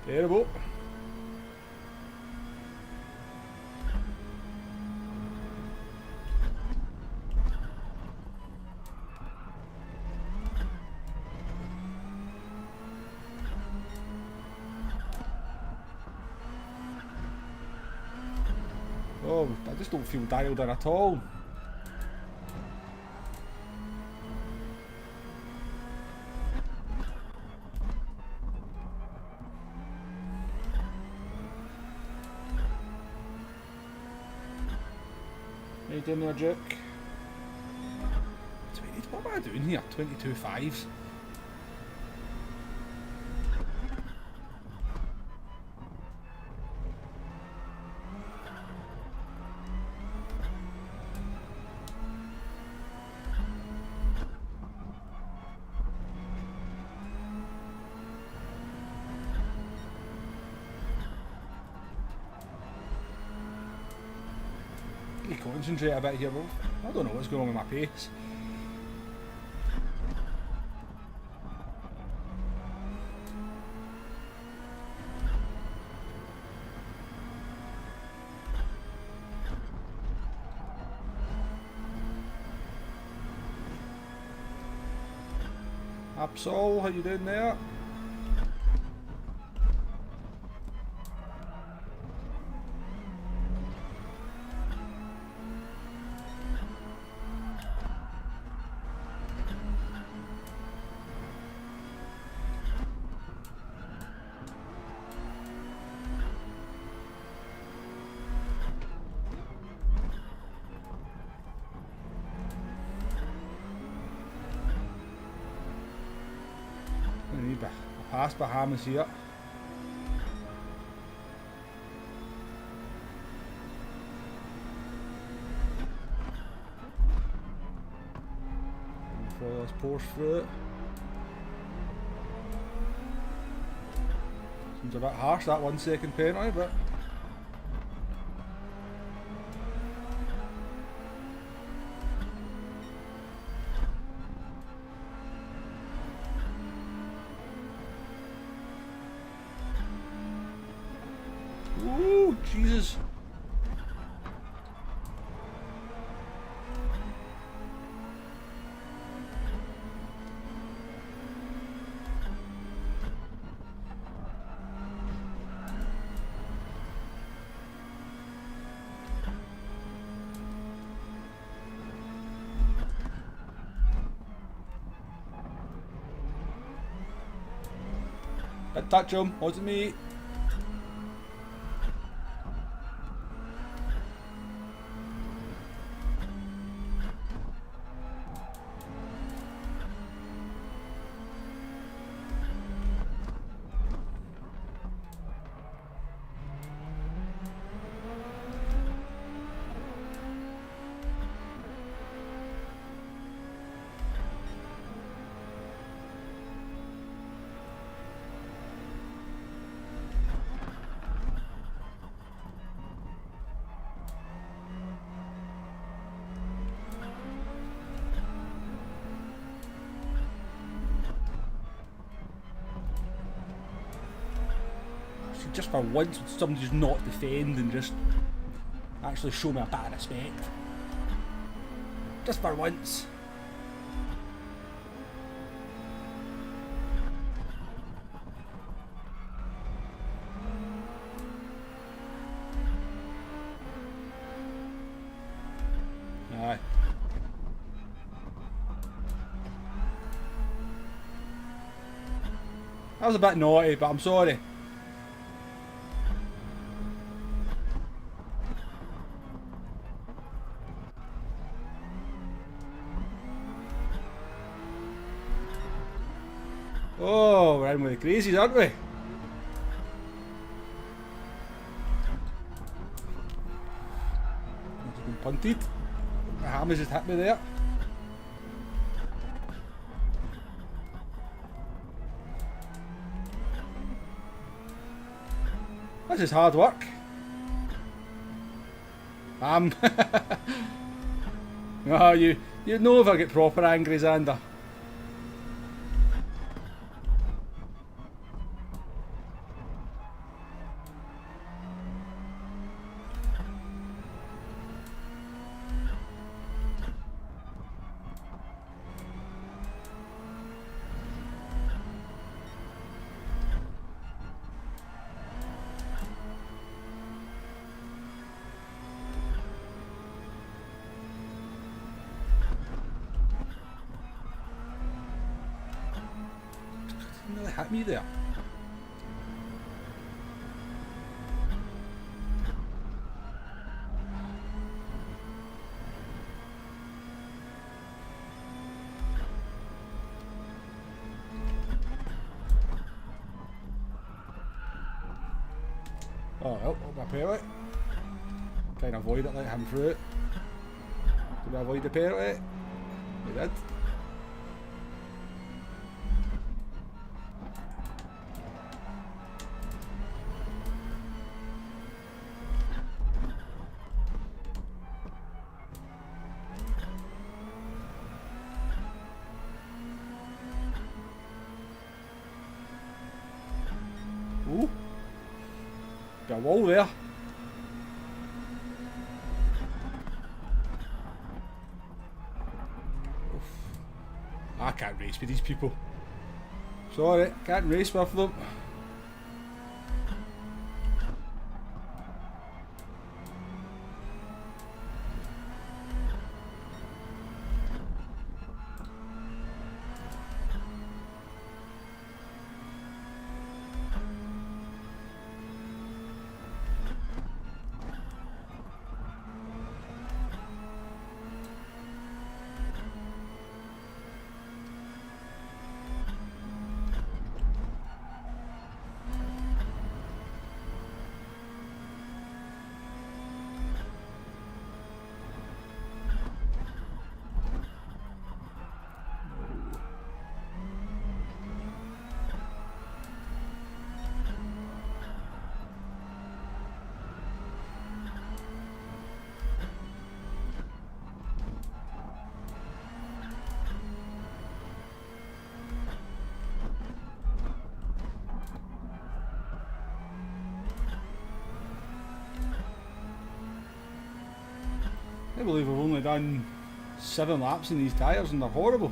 Terrible. Oh, I just don't feel dialed in at all. How you doing there, Duke? What am I doing here? 22 fives. Concentrate a bit here, bro. I don't know what's going on with my pace. Absol, how you doing there? Pass Bahamas here. Follow this Porsche through it. Seems a bit harsh, that 1 second penalty, but ooh, Jesus. Didn't touch him, wasn't me. Just for once, would somebody just not defend and just actually show me a bit of respect? Just for once. Aye. That was a bit naughty, but I'm sorry. Oh, we're in with the crazies, aren't we? It's been punted. The hammer's just hit me there. This is hard work. Oh, you'd know if I get proper angry, Xander. hit me there. Oh well, up my penalty. Trying to avoid it, let him through it. Did I avoid the penalty? We did. Ooh. Got a wall there. I can't race with these people. Sorry, can't race with them. I believe we've only done 7 laps in these tyres and they're horrible.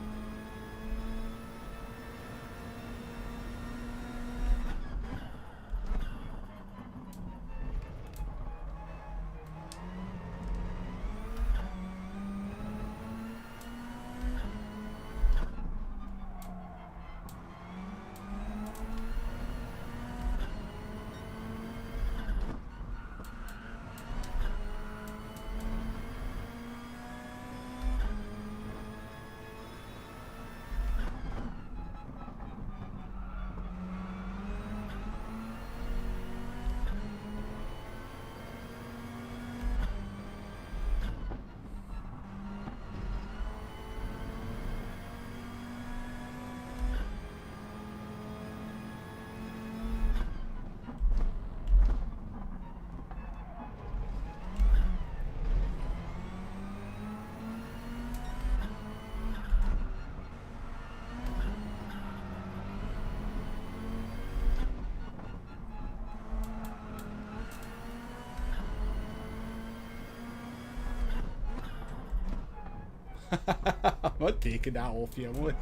I'm not taking that off you, Emily.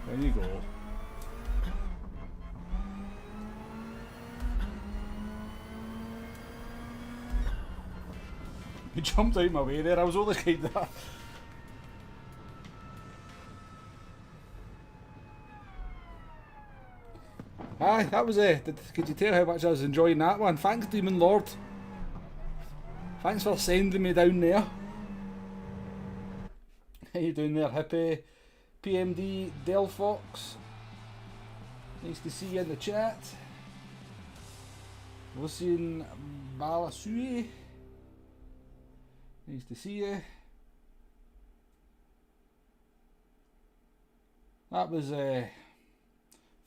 There you go. You jumped out my way there, I was only kind of... Aye, that was could you tell how much I was enjoying that one? Thanks, Demon Lord. Thanks for sending me down there. How you doing there, hippie? PMD Delfox. Nice to see you in the chat. Lucian Balasui. Nice to see you. That was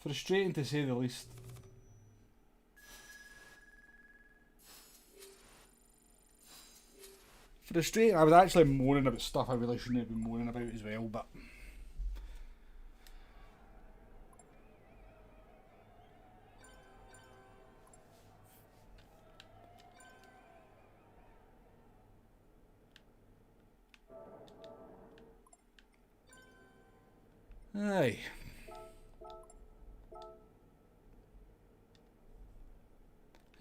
frustrating to say the least. Frustrating. I was actually moaning about stuff I really shouldn't have been moaning about as well, but aye.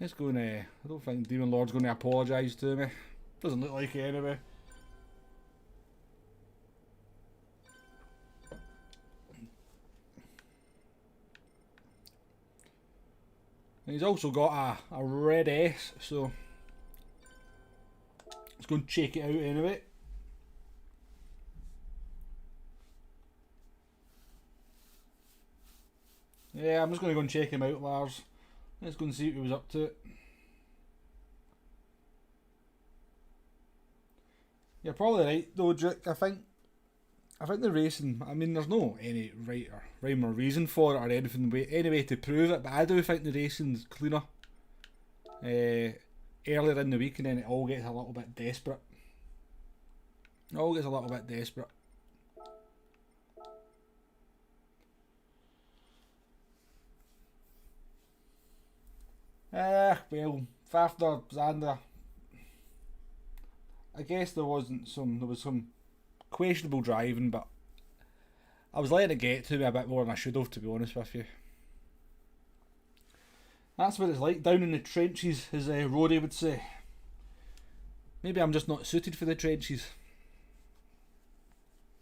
It's going to... I don't think Demon Lord's going to apologise to me. Doesn't look like it anyway. And he's also got a red S, so let's go and check it out anyway. Yeah, I'm just going to go and check him out, Lars. Let's go and see what he was up to. You're probably right though, Duke. I think the racing, I mean, there's no any rhyme or reason for it or anything, any way to prove it, but I do think the racing's cleaner earlier in the week, and then it all gets a little bit desperate. It all gets a little bit desperate. Well, Fafner, Zander, I guess there was some questionable driving, but I was letting it get to me a bit more than I should have, to be honest with you. That's what it's like down in the trenches, as Rory would say. Maybe I'm just not suited for the trenches.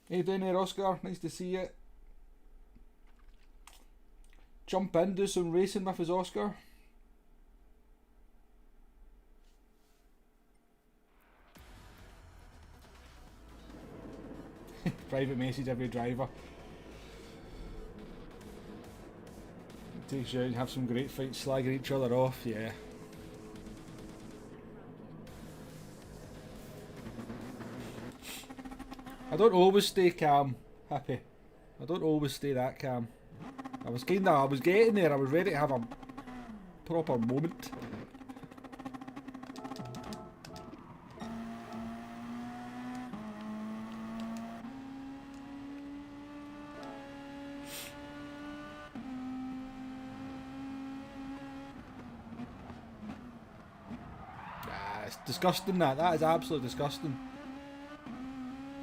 Hey, down there, Oscar. Nice to see you. Jump in, do some racing with us, Oscar. Private message every driver. Takes you out and have some great fights, slagging each other off, yeah. I don't always stay calm, Happy. I don't always stay that calm. I was getting there, I was ready to have a proper moment. It's disgusting, that is absolutely disgusting.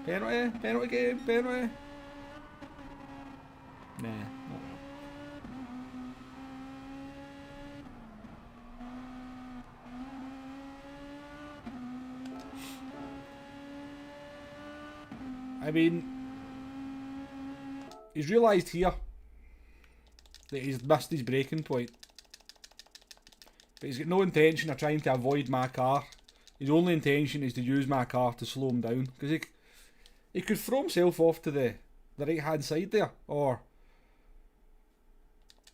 Penalty game, penalty. Nah, not well. I mean, he's realised here that he's missed his braking point. But he's got no intention of trying to avoid my car. His only intention is to use my car to slow him down. Because he could throw himself off to the right hand side there. Or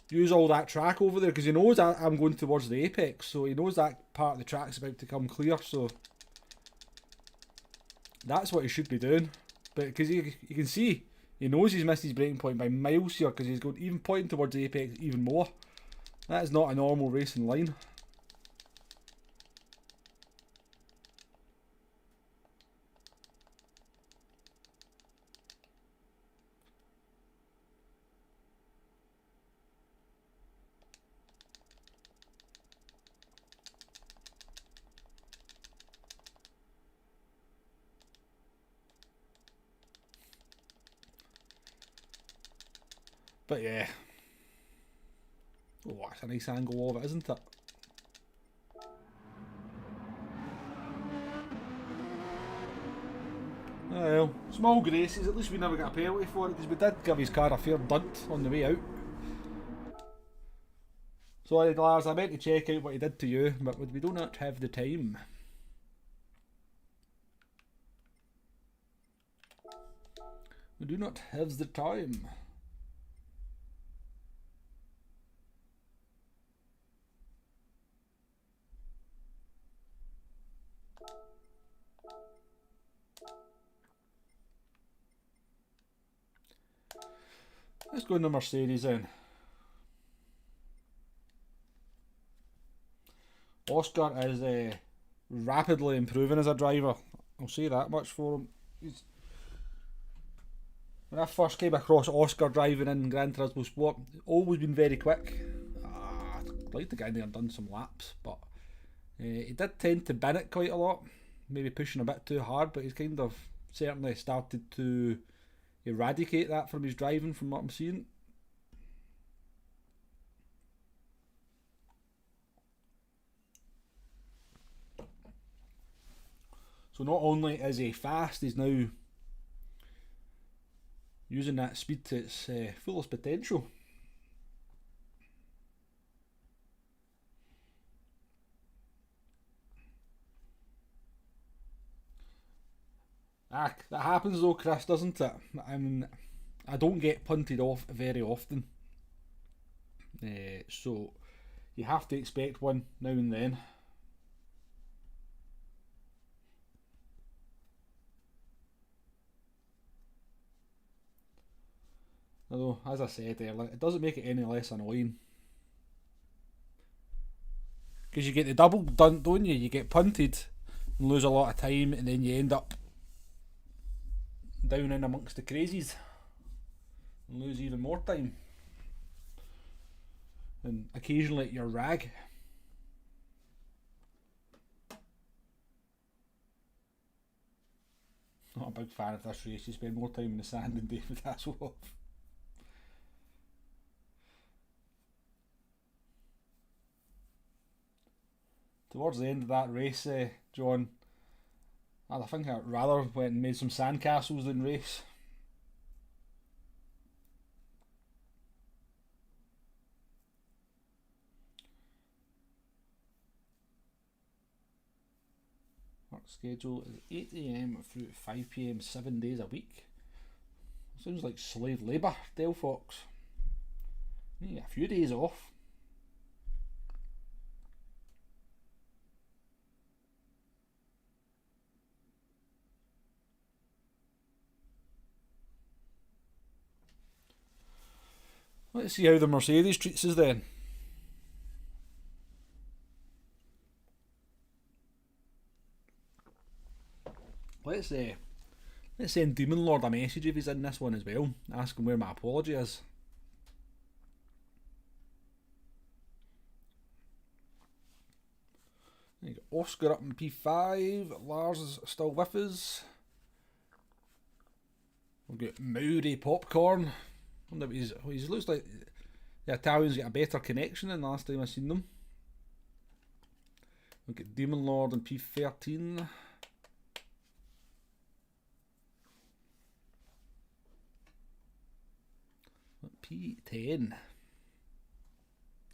use all that track over there. Because he knows I'm going towards the apex. So he knows that part of the track's about to come clear. So that's what he should be doing. But because you can see, he knows he's missed his braking point by miles here. Because he's going even pointing towards the apex even more. That is not a normal racing line. But yeah. Oh, that's a nice angle of it, isn't it? Oh well, small graces, at least we never got a penalty for it, because we did give his car a fair dunt on the way out. Sorry Lars, I meant to check out what he did to you, but we do not have the time. We do not have the time. Let's go into Mercedes then. Oscar is rapidly improving as a driver. I'll say that much for him. When I first came across Oscar driving in Gran Turismo Sport, always been very quick. I'd like to get in there and done some laps, but he did tend to bin it quite a lot. Maybe pushing a bit too hard, but he's kind of certainly started to eradicate that from his driving, from what I'm seeing. So not only is he fast, he's now using that speed to its fullest potential. That happens though, Chris, doesn't it? I mean, I don't get punted off very often. So you have to expect one now and then. Although, as I said earlier, it doesn't make it any less annoying. Because you get the double done, don't you? You get punted and lose a lot of time, and then you end up down in amongst the crazies and lose even more time. And occasionally your rag. Not a big fan of this race. You spend more time in the sand than David Hasselhoff. Towards the end of that race, John, I think I'd rather went and made some sandcastles than race. Work schedule is 8 AM through 5 PM 7 days a week. Sounds like slave labour, Del Fox. You get a few days off. Let's see how the Mercedes treats us then. Let's send Demon Lord a message if he's in this one as well. Ask him where my apology is. You got Oscar up in P5. Lars is still with us. We've got Maori Popcorn. I wonder if he looks like the Italians get a better connection than the last time I seen them. We've got Demon Lord in P13. P10.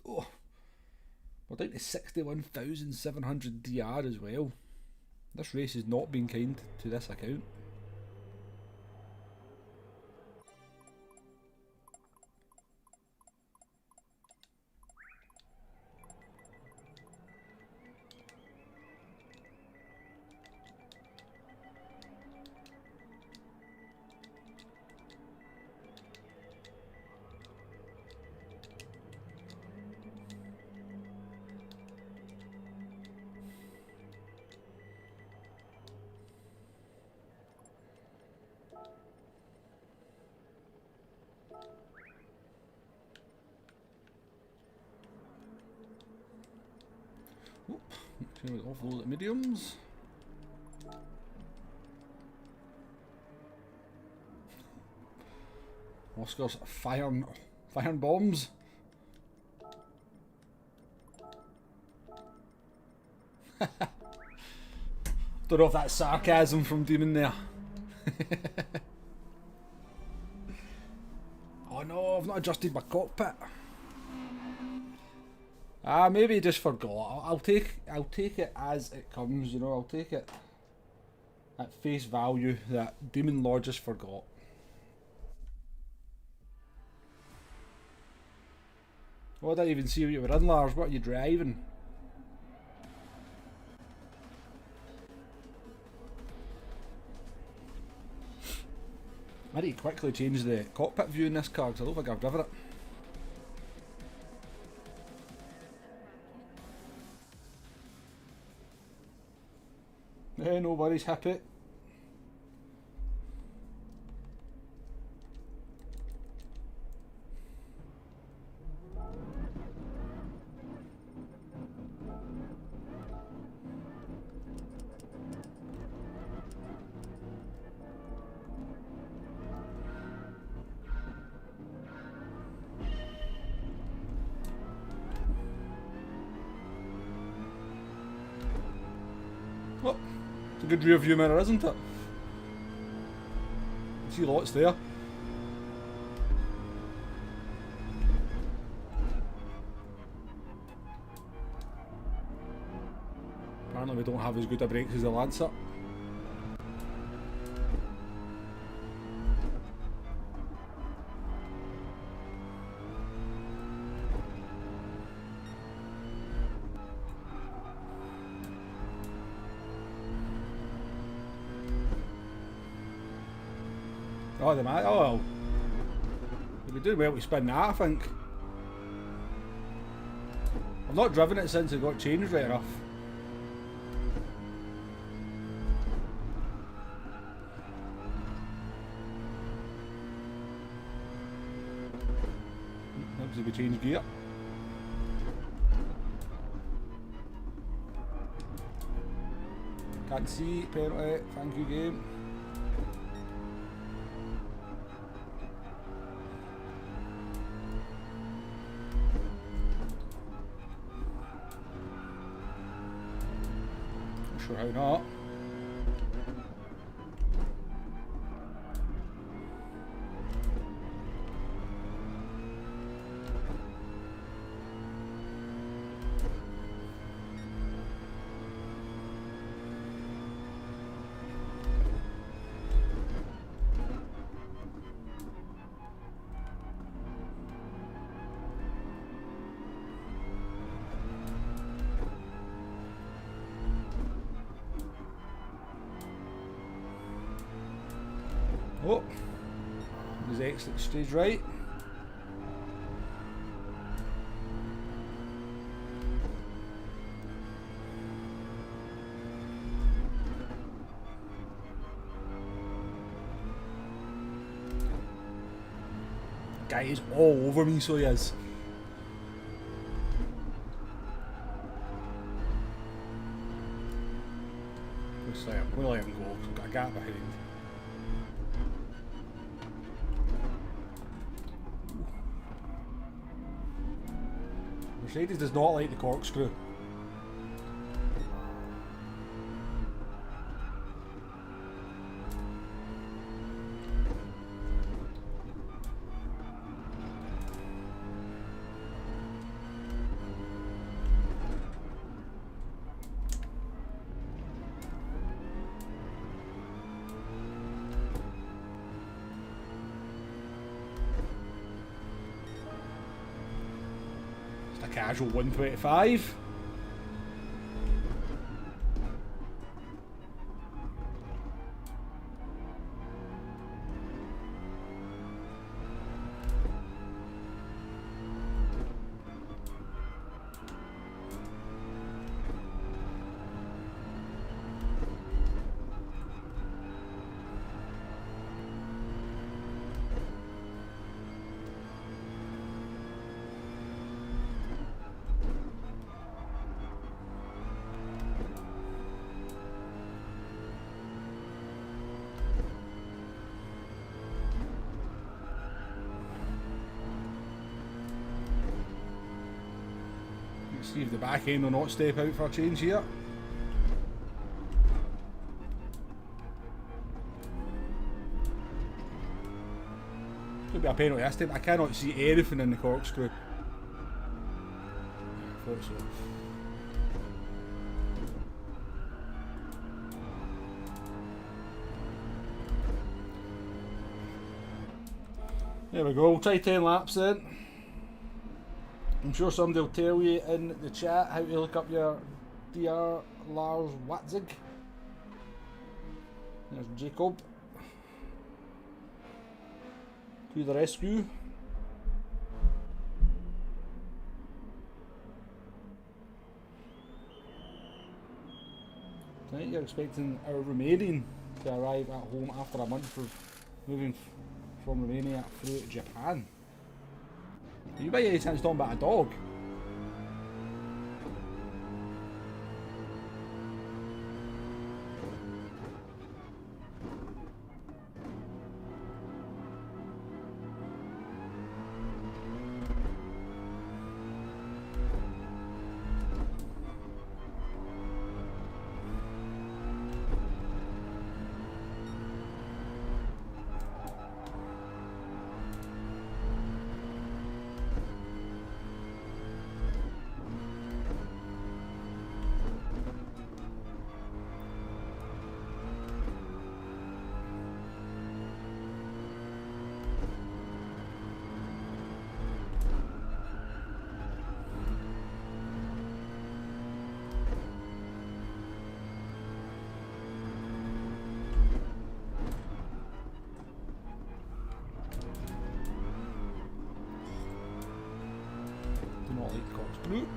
Oh, we're down to 61,700 DR as well. This race has not been kind to this account. Offload the mediums. Oscar's firing bombs. Don't know if that's sarcasm from Demon there. Oh no, I've not adjusted my cockpit. Maybe he just forgot. I'll take it as it comes, you know. I'll take it at face value that Demon Lord just forgot. Oh, I didn't even see what you were in, Lars. What are you driving? I need to quickly change the cockpit view in this car because I don't think I've driven it. No worries, happy. Oh, it's a good rear view mirror, isn't it? You see lots there. Apparently we don't have as good a brakes as the Lancer. Oh, the man. Oh, well. You'd be doing well to spin that, I think. I've not driven it since it got changed right enough. Looks like we changed gear. Can't see, penalty, thank you game. Not sure how not. Oh, his exit stage right. Guy is all over me, so he is. Looks like I'm going to let him go because I've got a gap behind. Mercedes does not like the corkscrew. Casual 125. See if the back end will not step out for a change here. Could be a penalty this time. I cannot see anything in the corkscrew. I thought so. There we go, we'll try 10 laps then. I'm sure somebody will tell you in the chat how to look up your dear Lars Watzig. There's Jacob. To the rescue. Tonight you're expecting our Romanian to arrive at home after a month of moving from Romania through to Japan. Are you by any chance talking about a dog? Not like Cox Brute.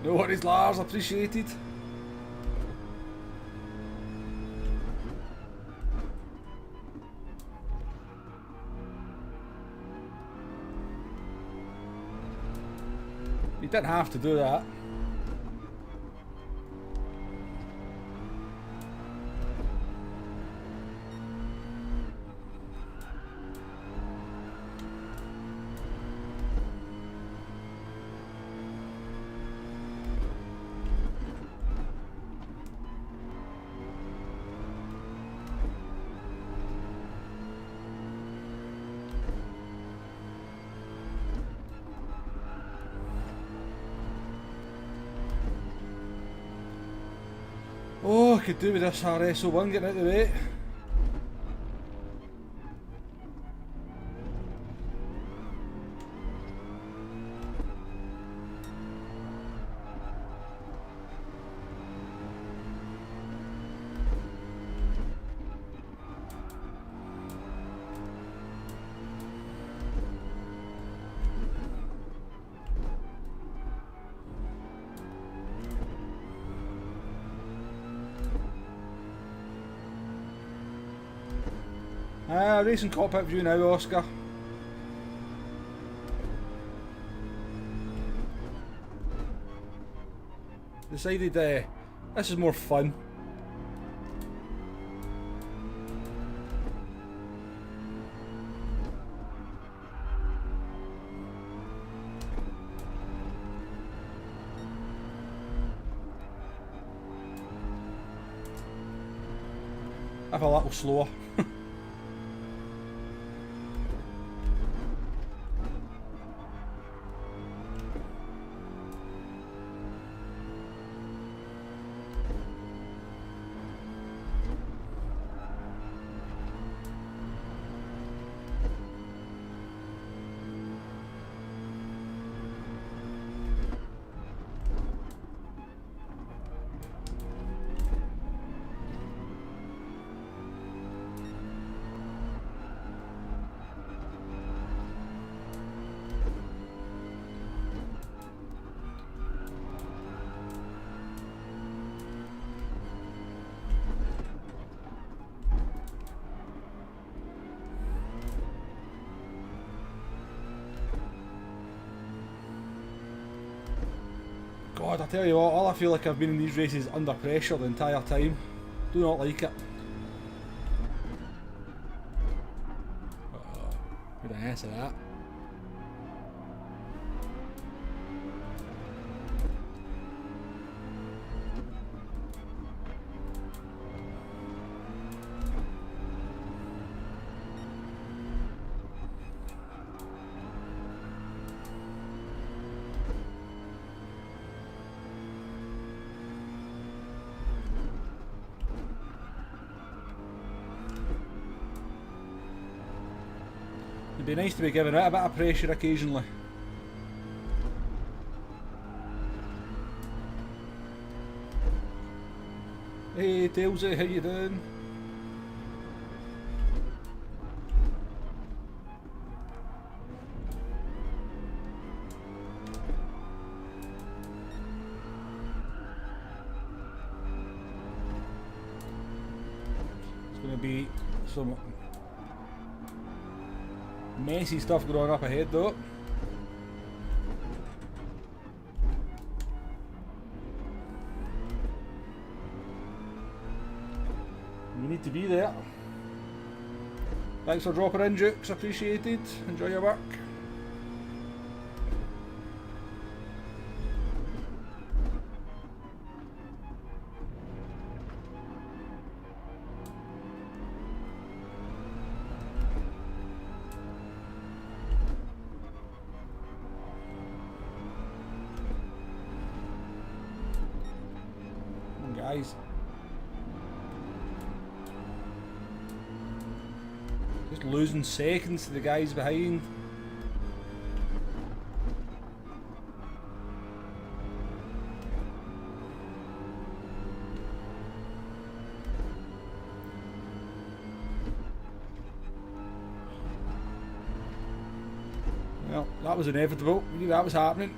No worries, Lars, appreciated. You didn't have to do that. Oh, I could do with this RSO1 getting out of the way. Racing cockpit view now, Oscar. Decided this is more fun. If a little slower. God, I tell you what, all I feel like I've been in these races under pressure the entire time. Do not like it. Good answer that. It'd be nice to be giving it a bit of pressure occasionally. Hey Tailsy, how you doing? It's going to be some messy stuff going on up ahead though. You need to be there. Thanks for dropping in, Jukes, appreciated. Enjoy your work. Come on, guys. Just losing seconds to the guys behind. Well, that was inevitable. We knew that was happening.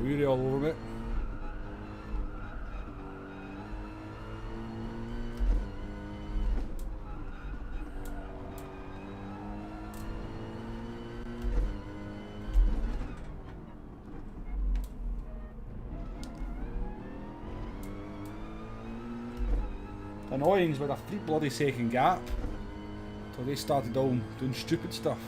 Really all over it. Annoying is with a 3 bloody second gap till they started all doing stupid stuff.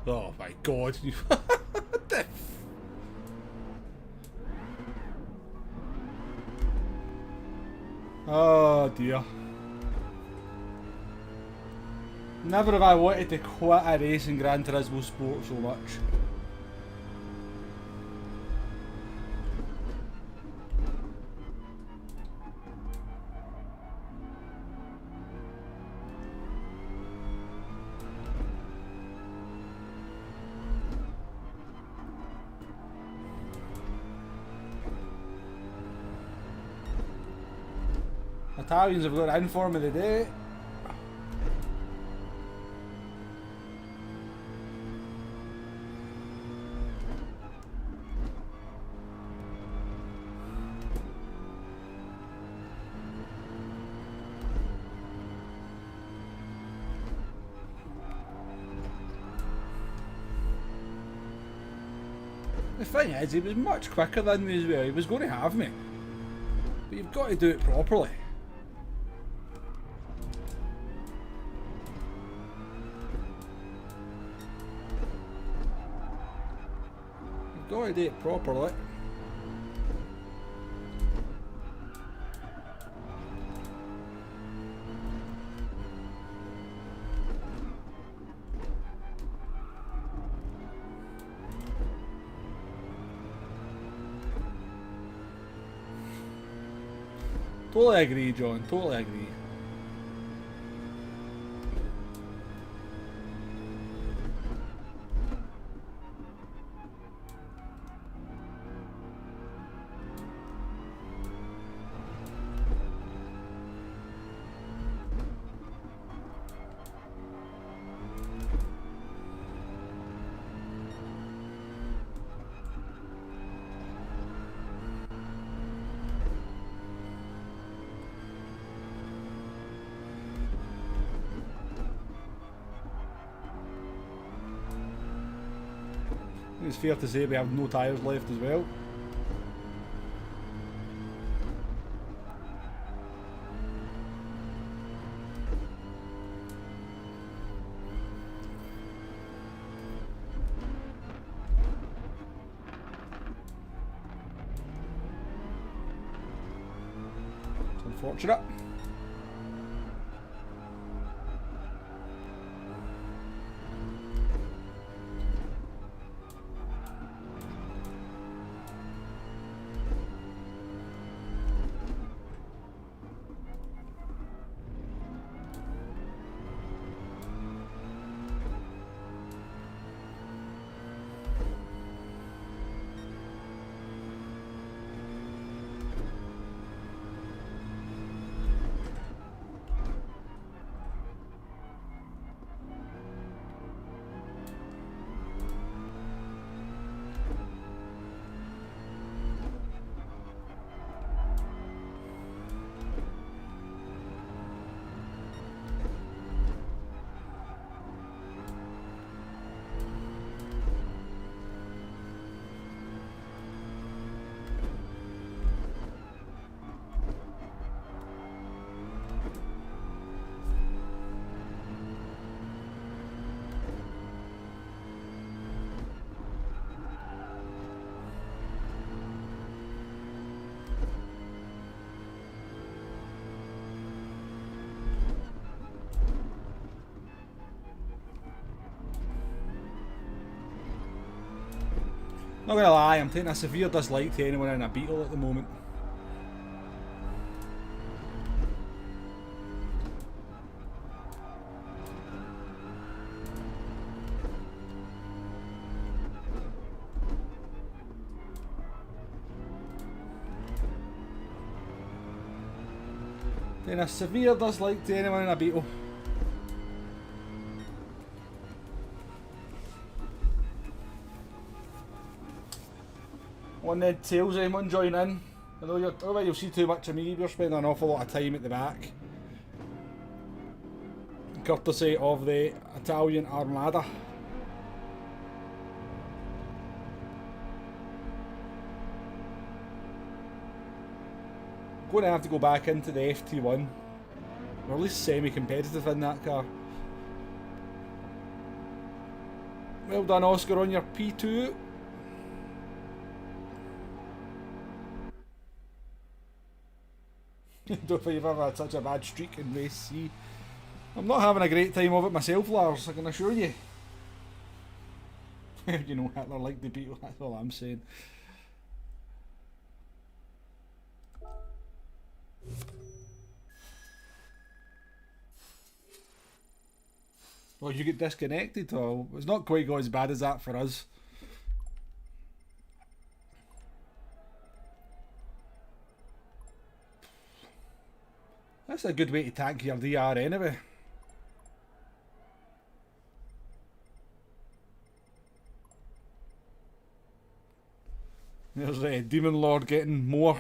Oh my god. What the Oh dear. Never have I wanted to quit a race in Gran Turismo Sport so much. Italians have got in form of the day. The thing is, he was much quicker than me as well. He was going to have me. But you've got to do it properly. You've got to do it properly. Totally agree, John. Totally agree. It's fair to say we have no tyres left as well. It's unfortunate. Not gonna lie, I'm taking a severe dislike to anyone in a Beetle at the moment. Taking a severe dislike to anyone in a Beetle. One Ned Tails, anyone join in? I know you'll see too much of me, you're spending an awful lot of time at the back. Courtesy of the Italian Armada. I'm going to have to go back into the FT1. We're at least semi-competitive in that car. Well done, Oscar, on your P2. Don't think you've ever had such a bad streak in race C. I'm not having a great time of it myself, Lars, I can assure you. You know, Hitler liked the Beetle, that's all I'm saying. Well, you get disconnected, or it's not quite got as bad as that for us. That's a good way to tank your DR anyway. There's Demon Lord getting more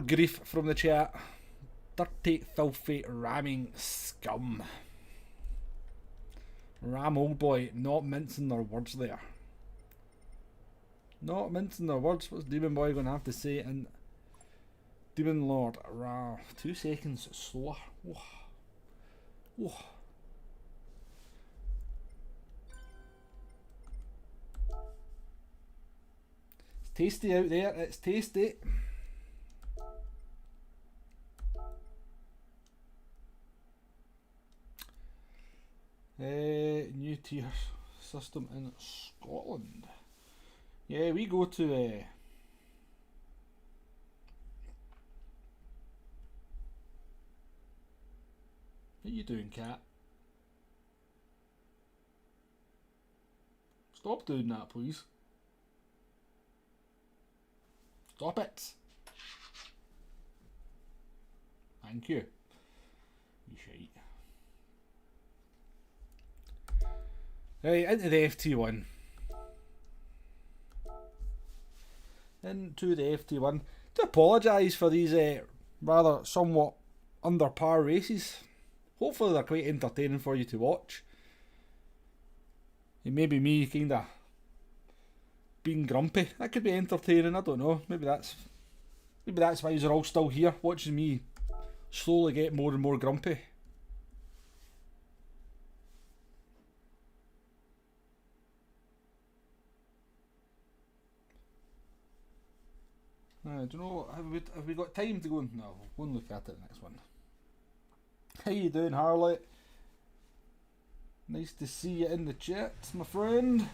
grief from the chat. Dirty, filthy, ramming scum. Ram old boy, not mincing their words there. Not mincing their words. What's Demon Boy going to have to say? And Demon Lord, 2 seconds slower. Oh. Oh. It's tasty out there, it's tasty. New tier system in Scotland. Yeah, we go to What you doing, cat? Stop doing that, please. Stop it. Thank you. You shite. Right, into the FT1. Into the FT1. To apologise for these rather somewhat under par races. Hopefully they're quite entertaining for you to watch. It may be me kinda being grumpy. That could be entertaining, I don't know. Maybe that's why you're all still here, watching me slowly get more and more grumpy. I don't know, have we got time to go? No, we'll look at it next one. How you doing, Harley? Nice to see you in the chat, my friend.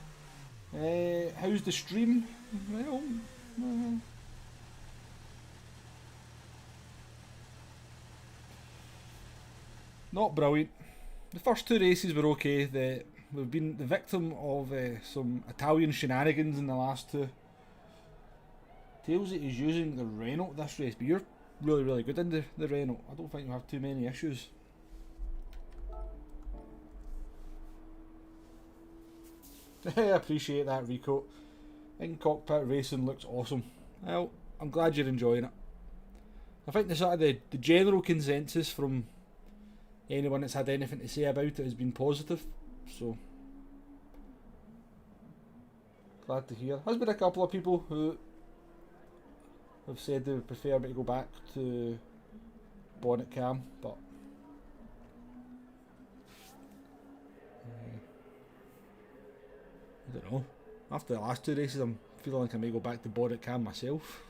How's the stream? Well, not brilliant. The first two races were okay. We've been the victim of some Italian shenanigans in the last two. Tailsy is using the Renault this race, but you're really, really good in the Renault. I don't think you have too many issues. I appreciate that, Rico. In cockpit racing looks awesome. Well, I'm glad you're enjoying it. I think the general consensus from anyone that's had anything to say about it has been positive, so glad to hear. There's been a couple of people who have said they would prefer me to go back to bonnet cam, but I don't know. After the last two races, I'm feeling like I may go back to bonnet cam myself.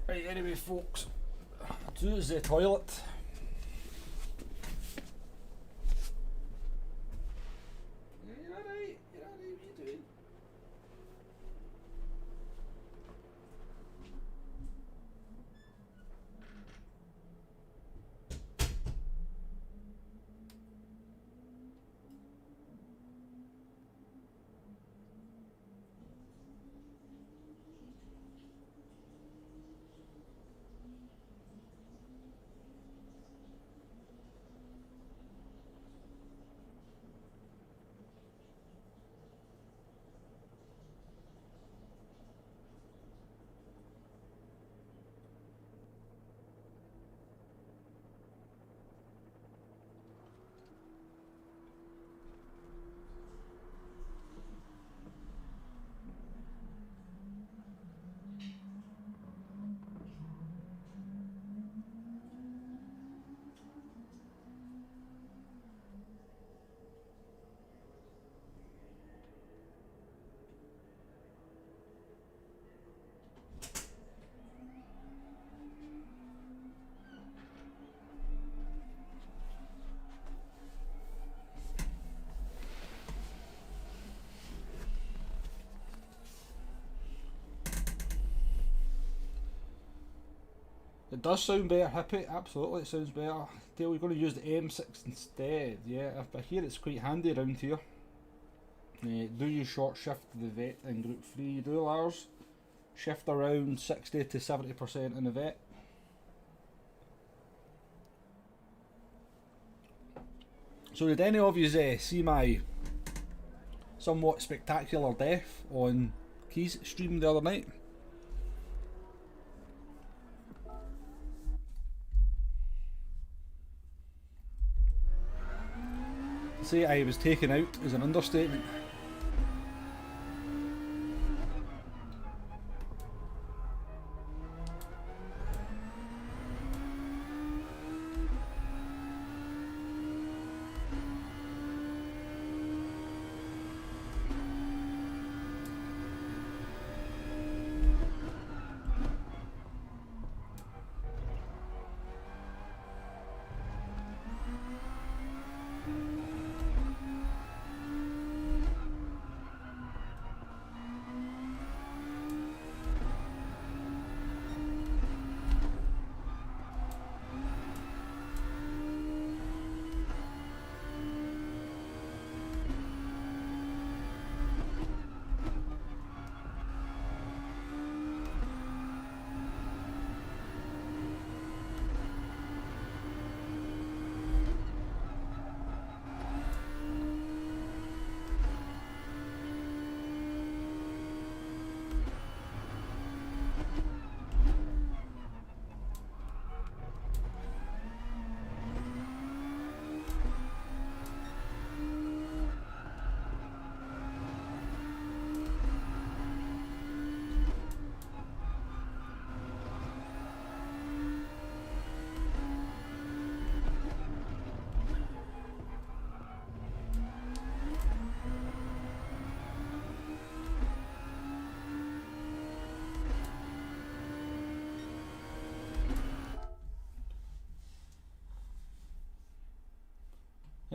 Right, anyway, folks, to the toilet. You're alright, what are you doing? It does sound better, Hippie. Absolutely, it sounds better. Dale, we're going to use the M6 instead. Yeah, I hear it's quite handy around here. Do you short shift the vet in Group 3? You do, Lars. Shift around 60 to 70% in the vet. So did any of you see my somewhat spectacular death on Keys stream the other night? To say I was taken out is an understatement.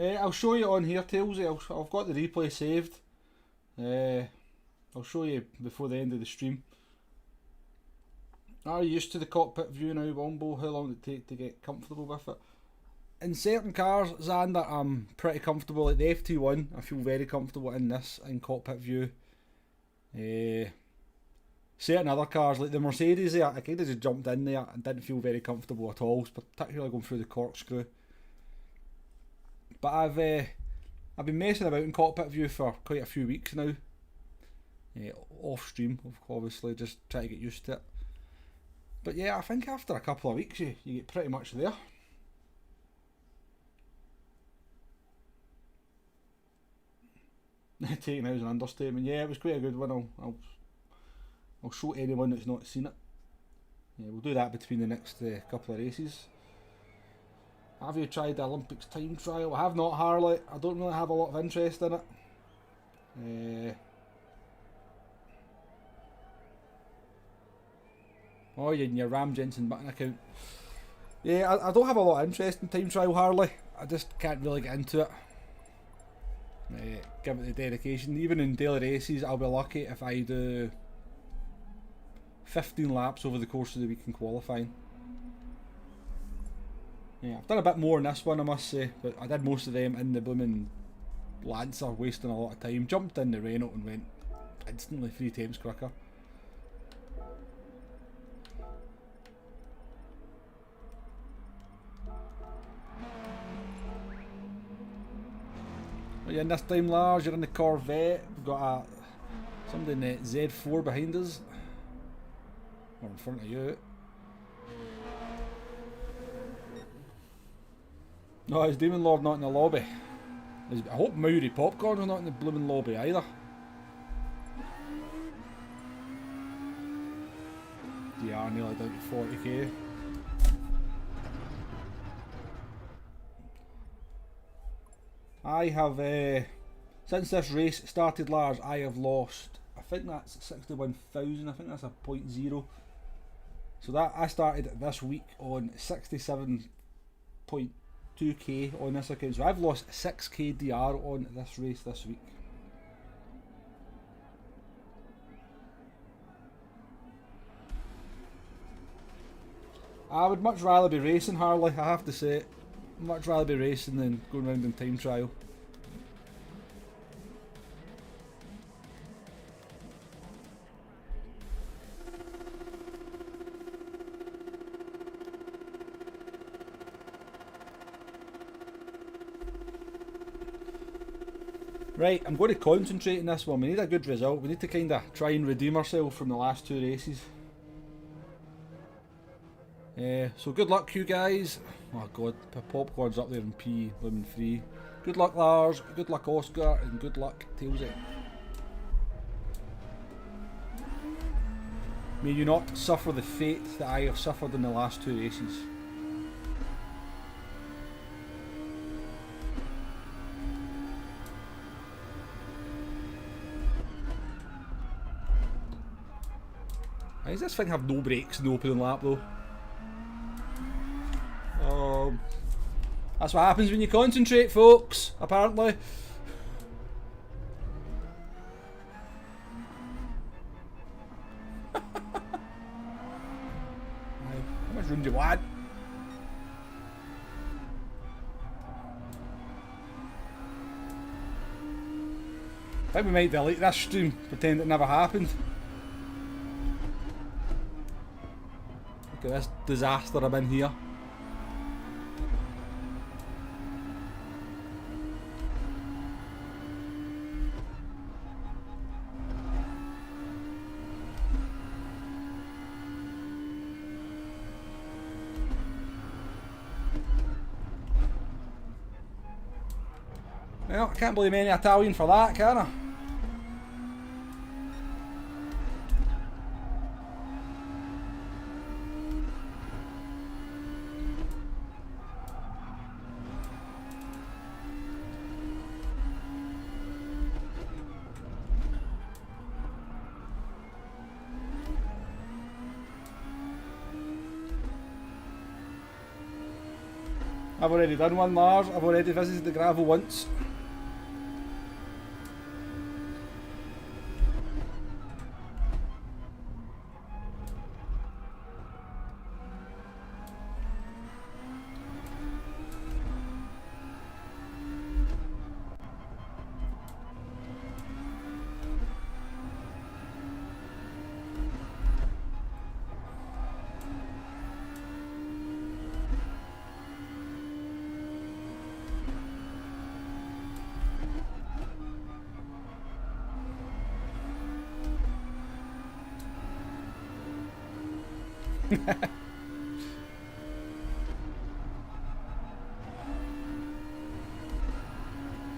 I'll show you on here, Tailsy. I've got the replay saved. I'll show you before the end of the stream. Are you used to the cockpit view now, Wombo? How long did it take to get comfortable with it? In certain cars, Xander, I'm pretty comfortable. Like the FT1, I feel very comfortable in this, in cockpit view. Certain other cars, like the Mercedes there, I kind of just jumped in there and didn't feel very comfortable at all, particularly going through the corkscrew. But I've been messing about in cockpit view for quite a few weeks now. Off stream, obviously, just try to get used to it. But yeah, I think after a couple of weeks you get pretty much there. Taking out is an understatement. Yeah, it was quite a good one. I'll show anyone that's not seen it. Yeah, we'll do that between the next couple of races. Have you tried the Olympics time trial? I have not, Harley. I don't really have a lot of interest in it. Oh, you're in your Ram Jensen button account. Yeah, I don't have a lot of interest in time trial, Harley. I just can't really get into it. Give it the dedication. Even in daily races, I'll be lucky if I do 15 laps over the course of the week in qualifying. Yeah, I've done a bit more in this one, I must say, but I did most of them in the blooming Lancer, wasting a lot of time. Jumped in the Renault and went instantly 3 times quicker. What are you in this time, Lars? You're in the Corvette. We've got somebody in the Z4 behind us. Or in front of you. No, is Demon Lord not in the lobby? I hope Maori Popcorn's not in the blooming lobby either. Yeah, nearly down to 40k. I have, since this race started, Lars, I have lost, I think that's 61,000, I think that's a 0.0. So that, I started this week on 67.2k on this account, so I've lost 6k DR on this race this week. I would much rather be racing, Harley, I have to say it. Much rather be racing than going around in time trial. Right, I'm going to concentrate on this one. We need a good result. We need to kind of try and redeem ourselves from the last 2 races. So good luck, you guys. Oh god, Popcorn's up there in P3. Good luck, Lars. Good luck, Oscar, and good luck, Tailsy. May you not suffer the fate that I have suffered in the last 2 races. Why does this thing have no brakes in the opening lap though? That's what happens when you concentrate, folks, apparently. How much room do you want? I think we might delete this stream, pretend it never happened. Look at this disaster I'm in here. Well, I can't blame any Italian for that, can I? I've already done one, Lars. I've already visited the gravel once.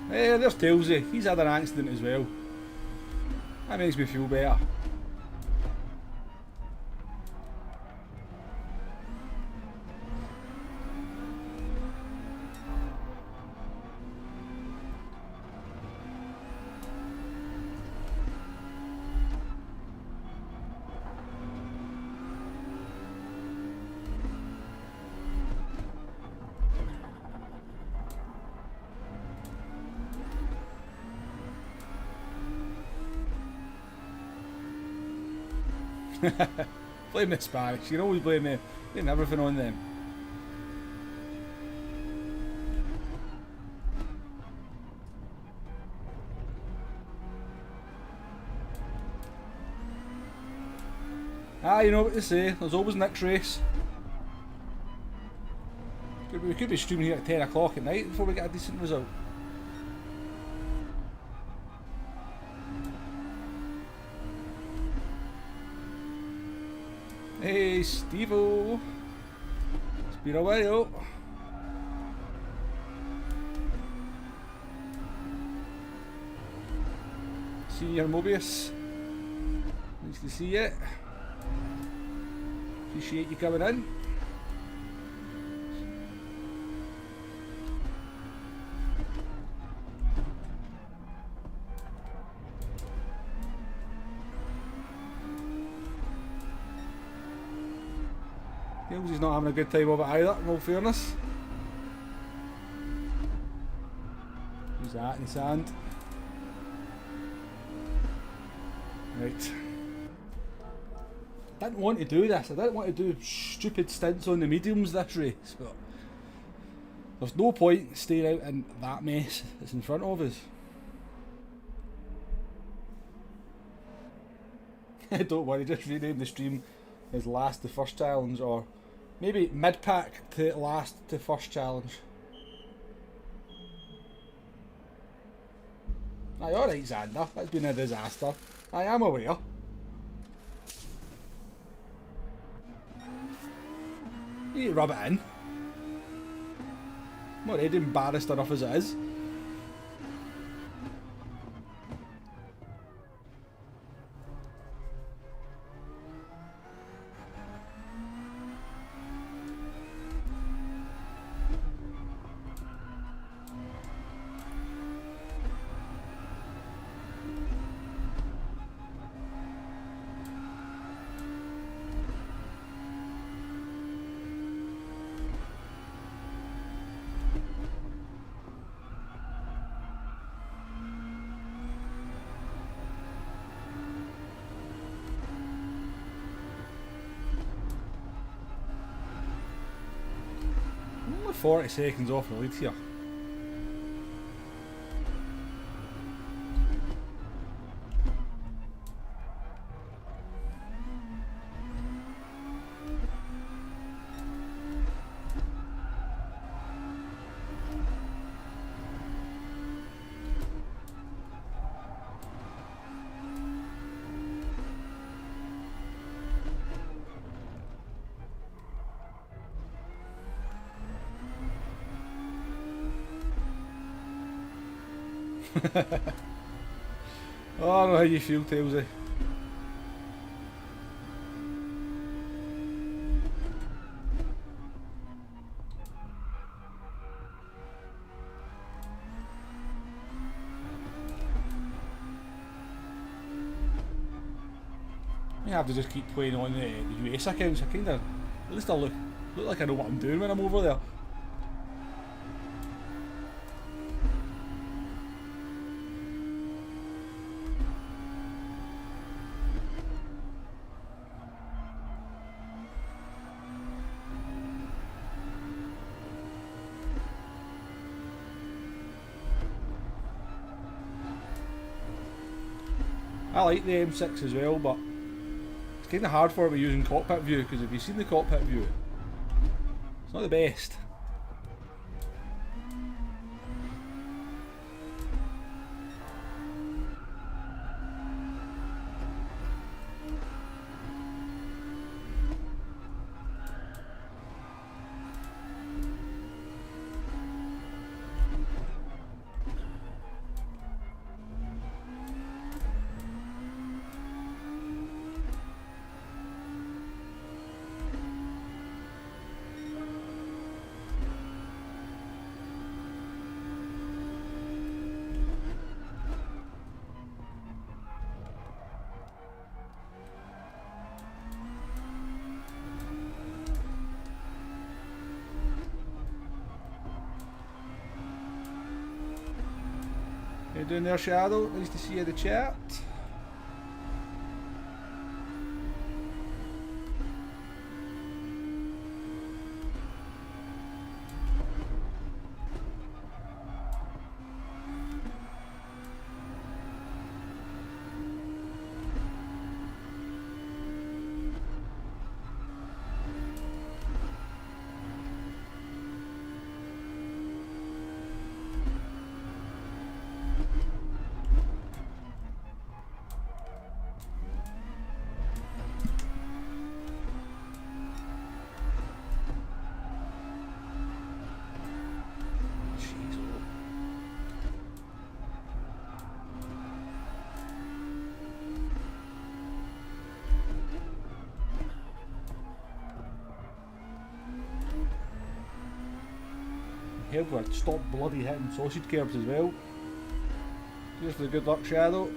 Hey, there's Tailsy. He's had an accident as well. That makes me feel better. Blame the Spanish. You can always blame everything on them. Ah, you know what they say. There's always next race. We could be streaming here at 10 o'clock at night before we get a decent result. Hey, Steve-o. It's been a while. Senior Mobius. Nice to see you. Appreciate you coming in. He's not having a good time of it either, in all fairness. Who's that in the sand? Right. I didn't want to do this. I didn't want to do stupid stints on the mediums this race, but there's no point staying out in that mess that's in front of us. Don't worry, just rename the stream as last to first challenge, or maybe mid-pack to last to first challenge. Aye, alright Xander, that's been a disaster. I am aware. You need to rub it in. I'm already embarrassed enough as it is. Only 40 seconds off the lead here. Oh, I don't know how you feel, Tailsy. I have to just keep playing on the US accounts. I kind of, at least I look like I know what I'm doing when I'm over there. I like the M6 as well, but it's kind of hard for me using cockpit view, because if you've seen the cockpit view, it's not the best. How you doing there, Shadow? Nice to see you in the chat. Help with stop bloody hitting sausage curbs as well. Cheers for the good luck, Shadow.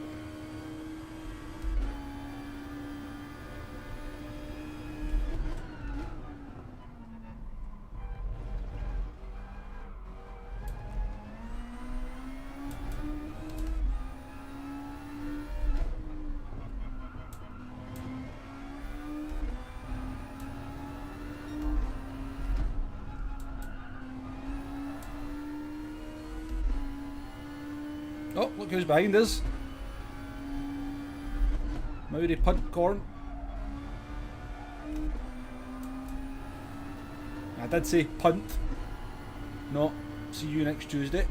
Oh, look who's behind us. Maori punt corn. I did say punt, not see you next Tuesday.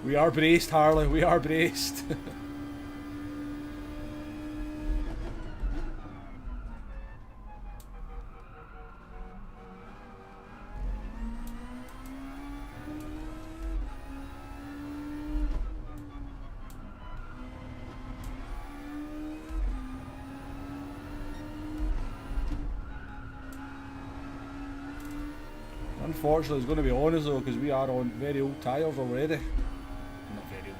We are braced, Harley, we are braced. Unfortunately, it's going to be on us though, because we are on very old tyres already. Not very old.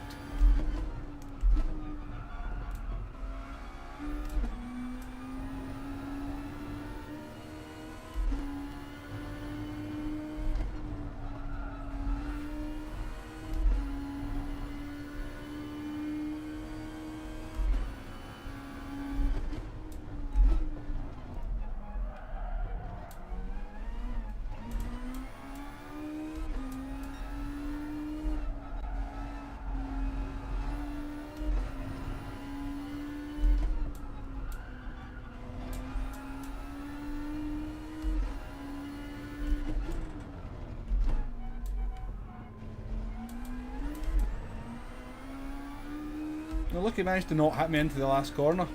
Well, look, he managed to not hit me into the last corner.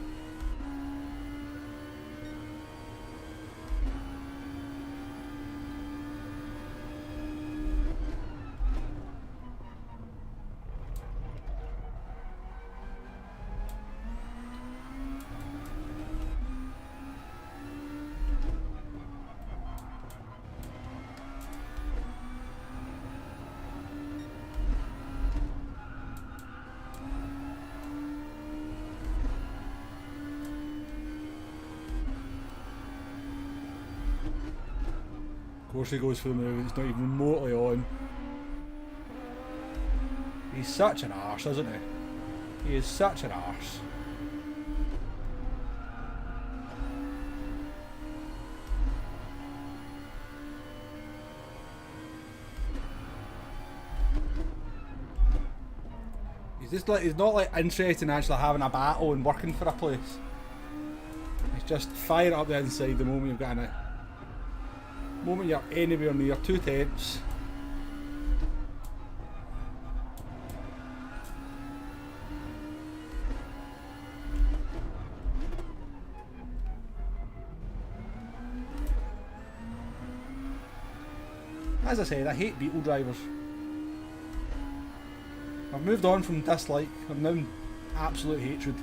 course he goes for the move, it's not even remotely on. He's such an arse, isn't he? He is such an arse. He's just like, he's not like interested in actually having a battle and working for a place. He's just fire it up the inside the moment you've got in it. The moment you're anywhere near 2 tenths. As I said, I hate beetle drivers. I've moved on from dislike, I'm now in absolute hatred.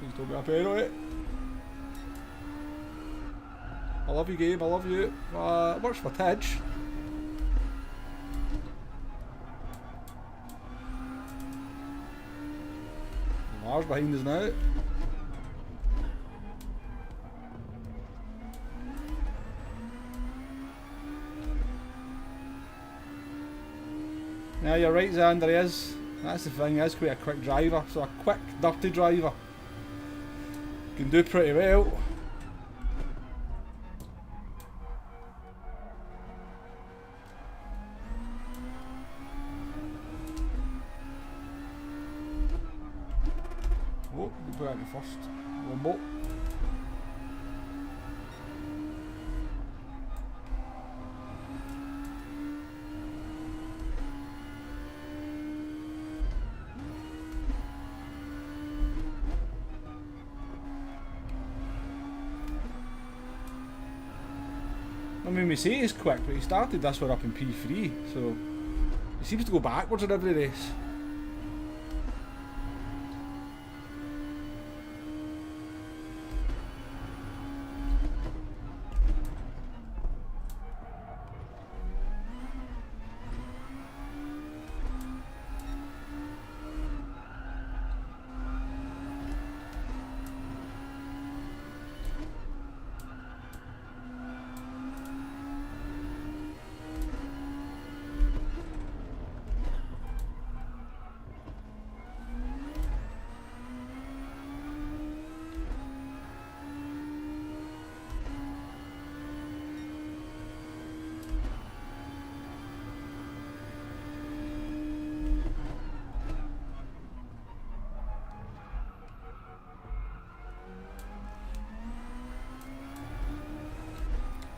Please don't be a pair of it. I love you, game, I love you. It works for Tidge. Mars behind us now. Yeah, you're right, Xander, he is. That's the thing, he is quite a quick driver. So a quick, dirty driver can do pretty well. Oh, we put out the first. One more. I mean, we say he's quick, but he started this one up in P3, so he seems to go backwards in every race.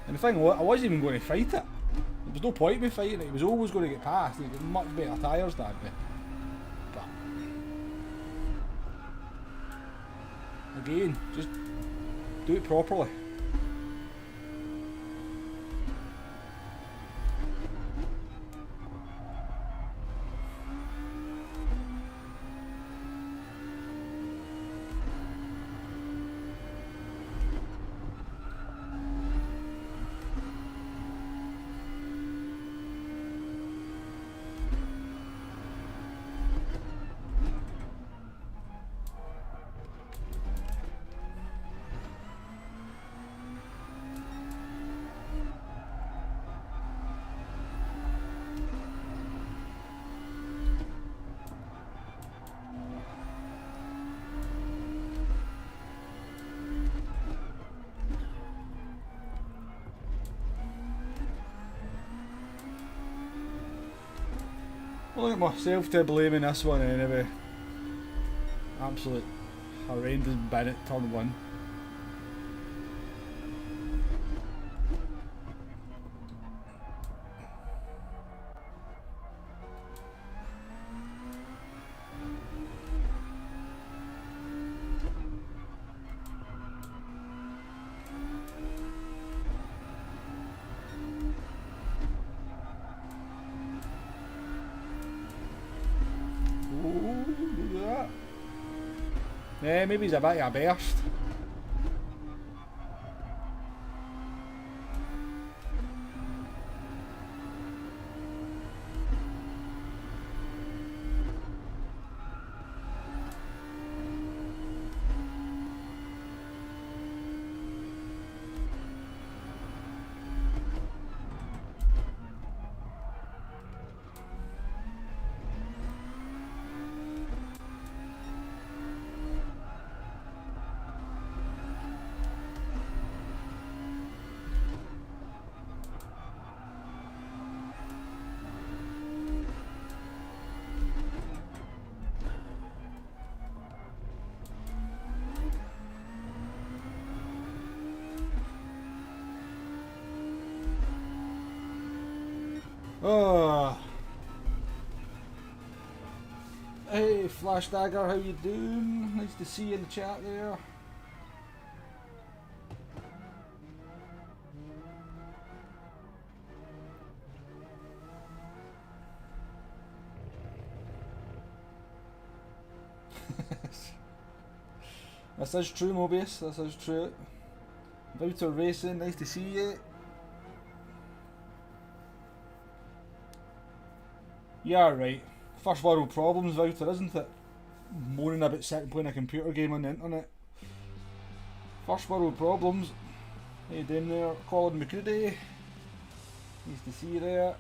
And the thing was, I wasn't even going to fight it. There was no point in me fighting it. He was always going to get past. He got much better tyres than me. But again, just do it properly. I'll get myself to blame in this one anyway. Absolute horrendous Bennett turn 1. Yeah, maybe he's a bit of a burst. Oh. Hey Flash Dagger, how you doing? Nice to see you in the chat there. This is true, Mobius, this is true. Vouter Racing, nice to see you. Yeah, right. First world problems, Vouter, isn't it? Moaning about sitting playing a computer game on the internet. First world problems. How you doing there, Colin McCready? Nice to see you there.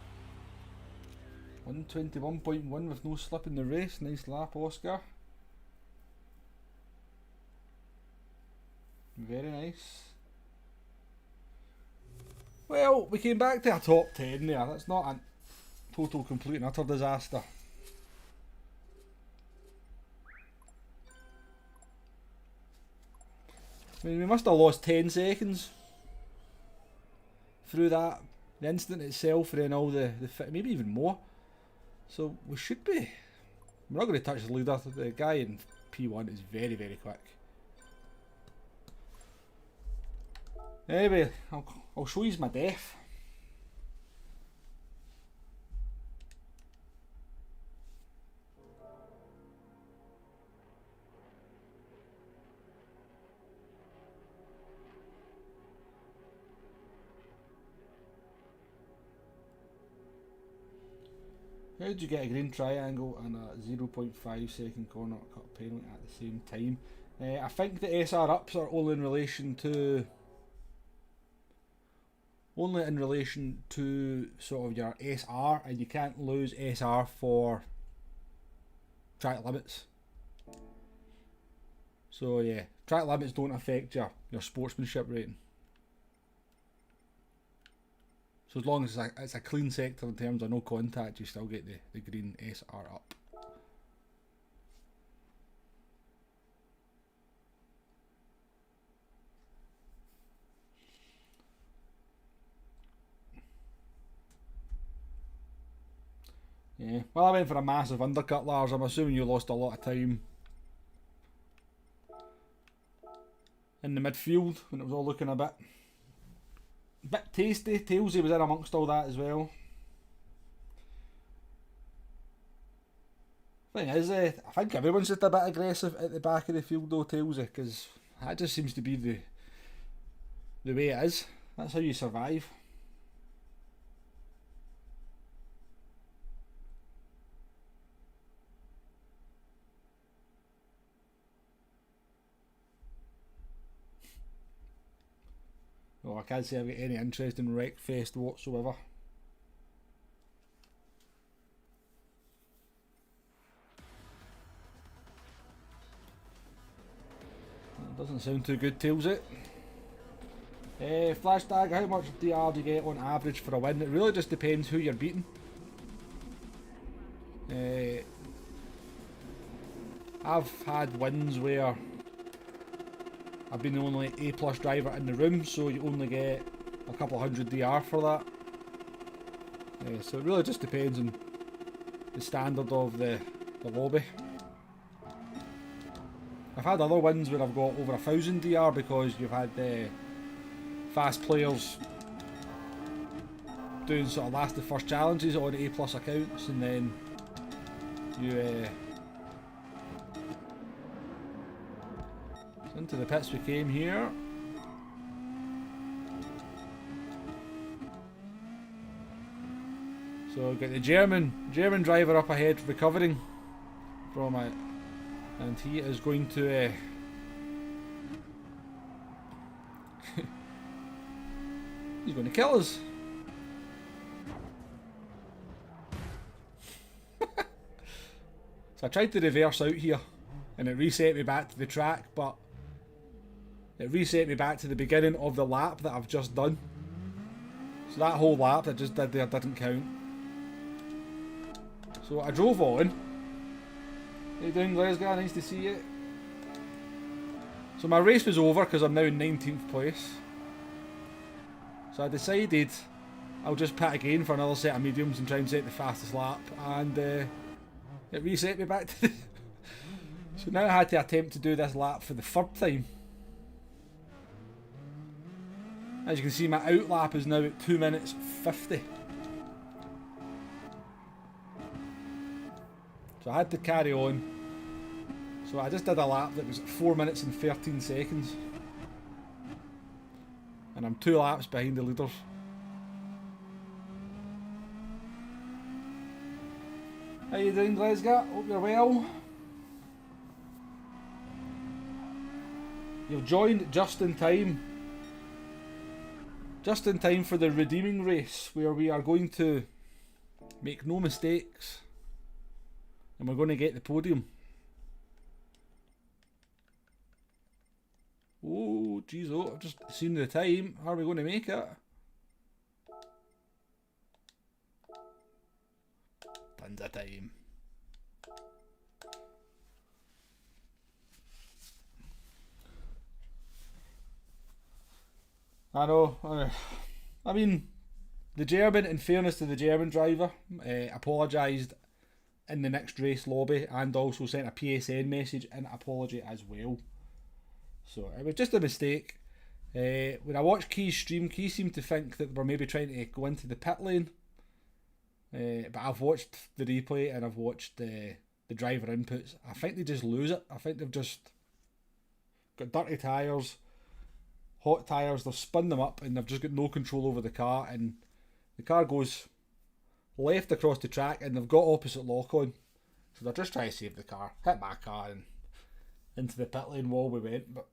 121.1 with no slip in the race. Nice lap, Oscar. Very nice. Well, we came back to a top 10 there. That's not a total, complete and utter disaster. I mean, we must have lost 10 seconds through that, the incident itself, and then all the maybe even more. So we should be. We're not going to touch the leader. The guy in P1 is very, very quick. Anyway, I'll show you my death. How did you get a green triangle and a 0.5 second corner cut penalty at the same time? I think the SR ups are only in relation to sort of your SR, and you can't lose SR for track limits. So yeah, track limits don't affect your sportsmanship rating. So as long as it's a clean sector in terms of no contact, you still get the green SR up. Yeah, well I went for a massive undercut, Lars. I'm assuming you lost a lot of time in the midfield when it was all looking a bit tasty. Tailsy was in amongst all that as well. Thing is, I think everyone's just a bit aggressive at the back of the field though, Tailsy, because that just seems to be the way it is. That's how you survive. Oh, I can't say I've got any interest in Wreckfest whatsoever. That doesn't sound too good, Tails it. Flash Tag, how much DR do you get on average for a win? It really just depends who you're beating. I've had wins where I've been the only A+ driver in the room, so you only get a couple of hundred DR for that. So it really just depends on the standard of the lobby. I've had other wins where I've got over 1000 DR because you've had fast players doing sort of last the first challenges on A+ accounts, and then you so into the pits we came here. So we've got the German driver up ahead recovering from it, and he is going to he's going to kill us. So I tried to reverse out here and it reset me back to the track, but it reset me back to the beginning of the lap that I've just done. So that whole lap that I just did there didn't count. So I drove on. How you doing, Glasgow? Nice to see you. So my race was over because I'm now in 19th place. So I decided I'll just pit again for another set of mediums and try and set the fastest lap, and it reset me back to the so now I had to attempt to do this lap for the third time. As you can see, my out lap is now at 2 minutes 50. So I had to carry on. So I just did a lap that was 4 minutes and 13 seconds. And I'm 2 laps behind the leaders. How you doing, Glasgow? Hope you're well. You've joined just in time. Just in time for the redeeming race, where we are going to make no mistakes and we're going to get the podium. Oh, jeez, oh, I've just seen the time. How are we going to make it? Tons of time. I know. I mean, the German, in fairness to the German driver, apologised in the next race lobby and also sent a PSN message in apology as well. So it was just a mistake. When I watched Key's stream, Key seemed to think that we're maybe trying to go into the pit lane. But I've watched the replay and I've watched the driver inputs. I think they just lose it. I think they've just got dirty tyres, hot tyres, they've spun them up and they've just got no control over the car, and the car goes left across the track and they've got opposite lock on. So they're just trying to save the car. Hit my car and into the pit lane wall we went, but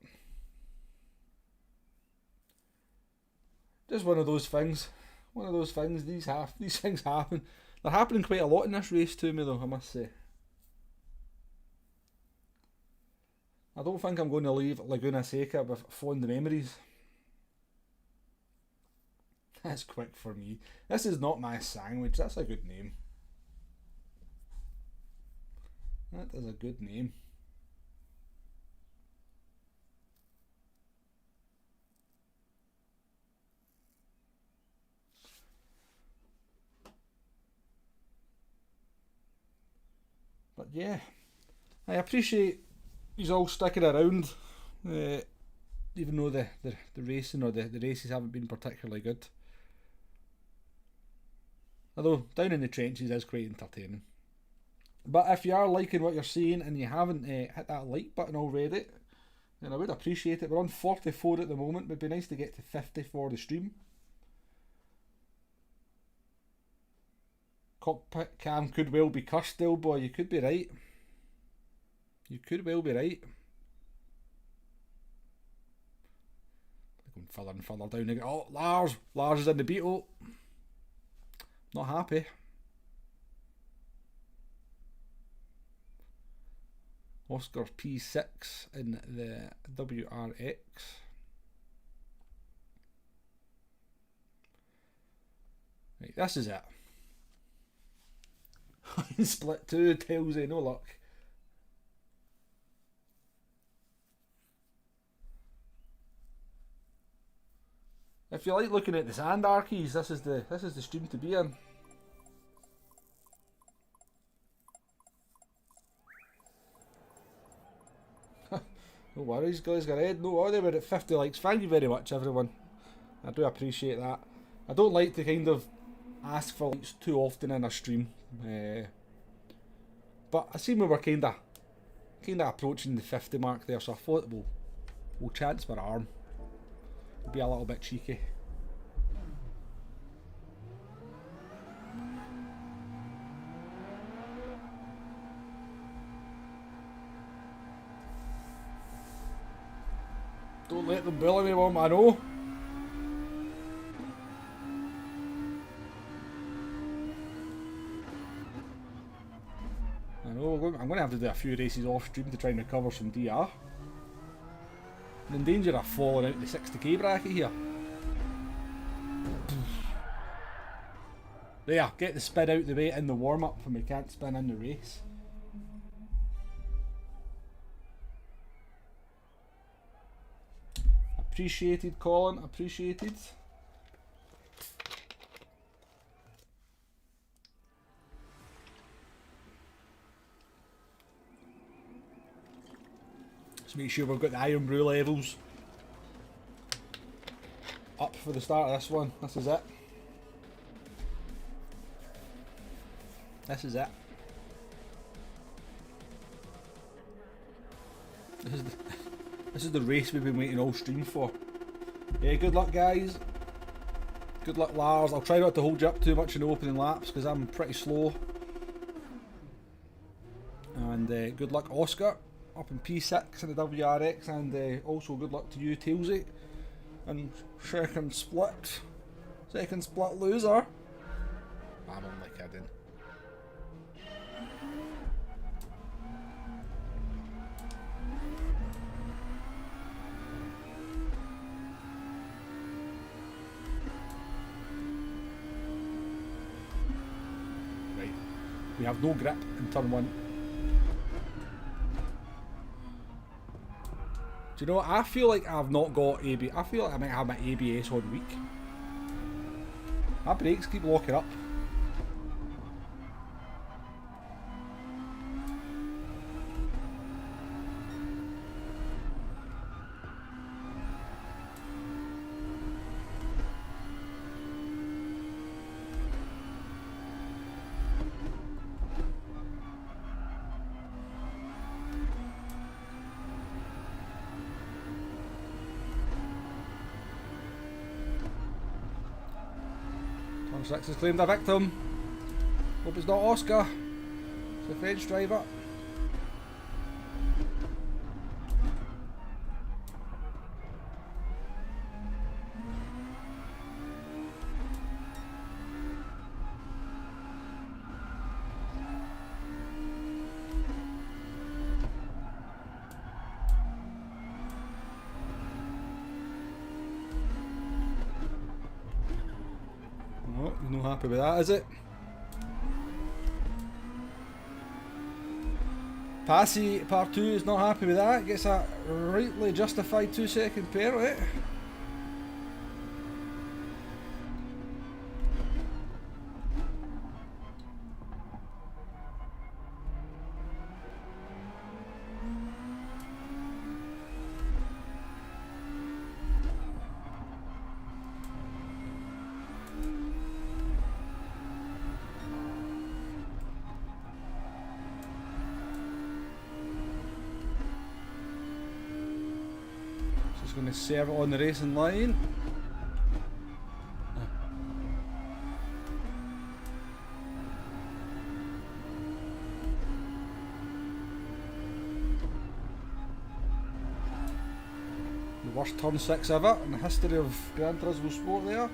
just one of those things. One of those things, these things happen. They're happening quite a lot in this race to me though, I must say. I don't think I'm going to leave Laguna Seca with fond memories. That's quick for me. This is not my sandwich, that's a good name. That is a good name. But yeah, I appreciate you all sticking around, even though the racing or the races haven't been particularly good. Although down in the trenches is quite entertaining. But if you are liking what you're seeing and you haven't hit that like button already, then I would appreciate it. We're on 44 at the moment. It would be nice to get to 50 for the stream. Cockpit cam could well be cursed still, boy. You could be right. You could well be right. Going further and further down again. Oh, Lars is in the Beetle. Not happy. Oscar P6 in the WRX. Right, this is it. Split 2, Tailsy, no luck. If you like looking at the sand archies, this is the stream to be in. No worries, guys, go ahead. No worry, we're at 50 likes. Thank you very much, everyone. I do appreciate that. I don't like to kind of ask for likes too often in a stream, but I see we were kind of approaching the 50 mark there, so I thought we'll chance my arm. Be a little bit cheeky. Don't let them bully me, Mum, I know. I'm going to have to do a few races off stream to try and recover some DR. I'm in danger of falling out the 60k bracket here. There, get the spin out the way in the warm up when we can't spin in the race. Appreciated, Colin, appreciated. Let's make sure we've got the Iron Brew levels up for the start of this one. This is it. This is it. This is the race we've been waiting all stream for. Yeah, good luck, guys. Good luck, Lars. I'll try not to hold you up too much in the opening laps because I'm pretty slow. And good luck, Oscar, up in P6 in the WRX, and also good luck to you, Tailsy, and second split loser. I'm only kidding. Right, we have no grip in turn 1. Do you know what? I feel like I've not got ABS. I feel like I might have my ABS on weak. My brakes keep locking up. Six has claimed a victim. Hope it's not Oscar. It's a French driver. No happy with that, is it? Passy part 2 is not happy with that. Gets a rightly justified 2-second penalty. Going to serve it on the racing line. The worst turn 6 ever in the history of Gran Turismo Sport there.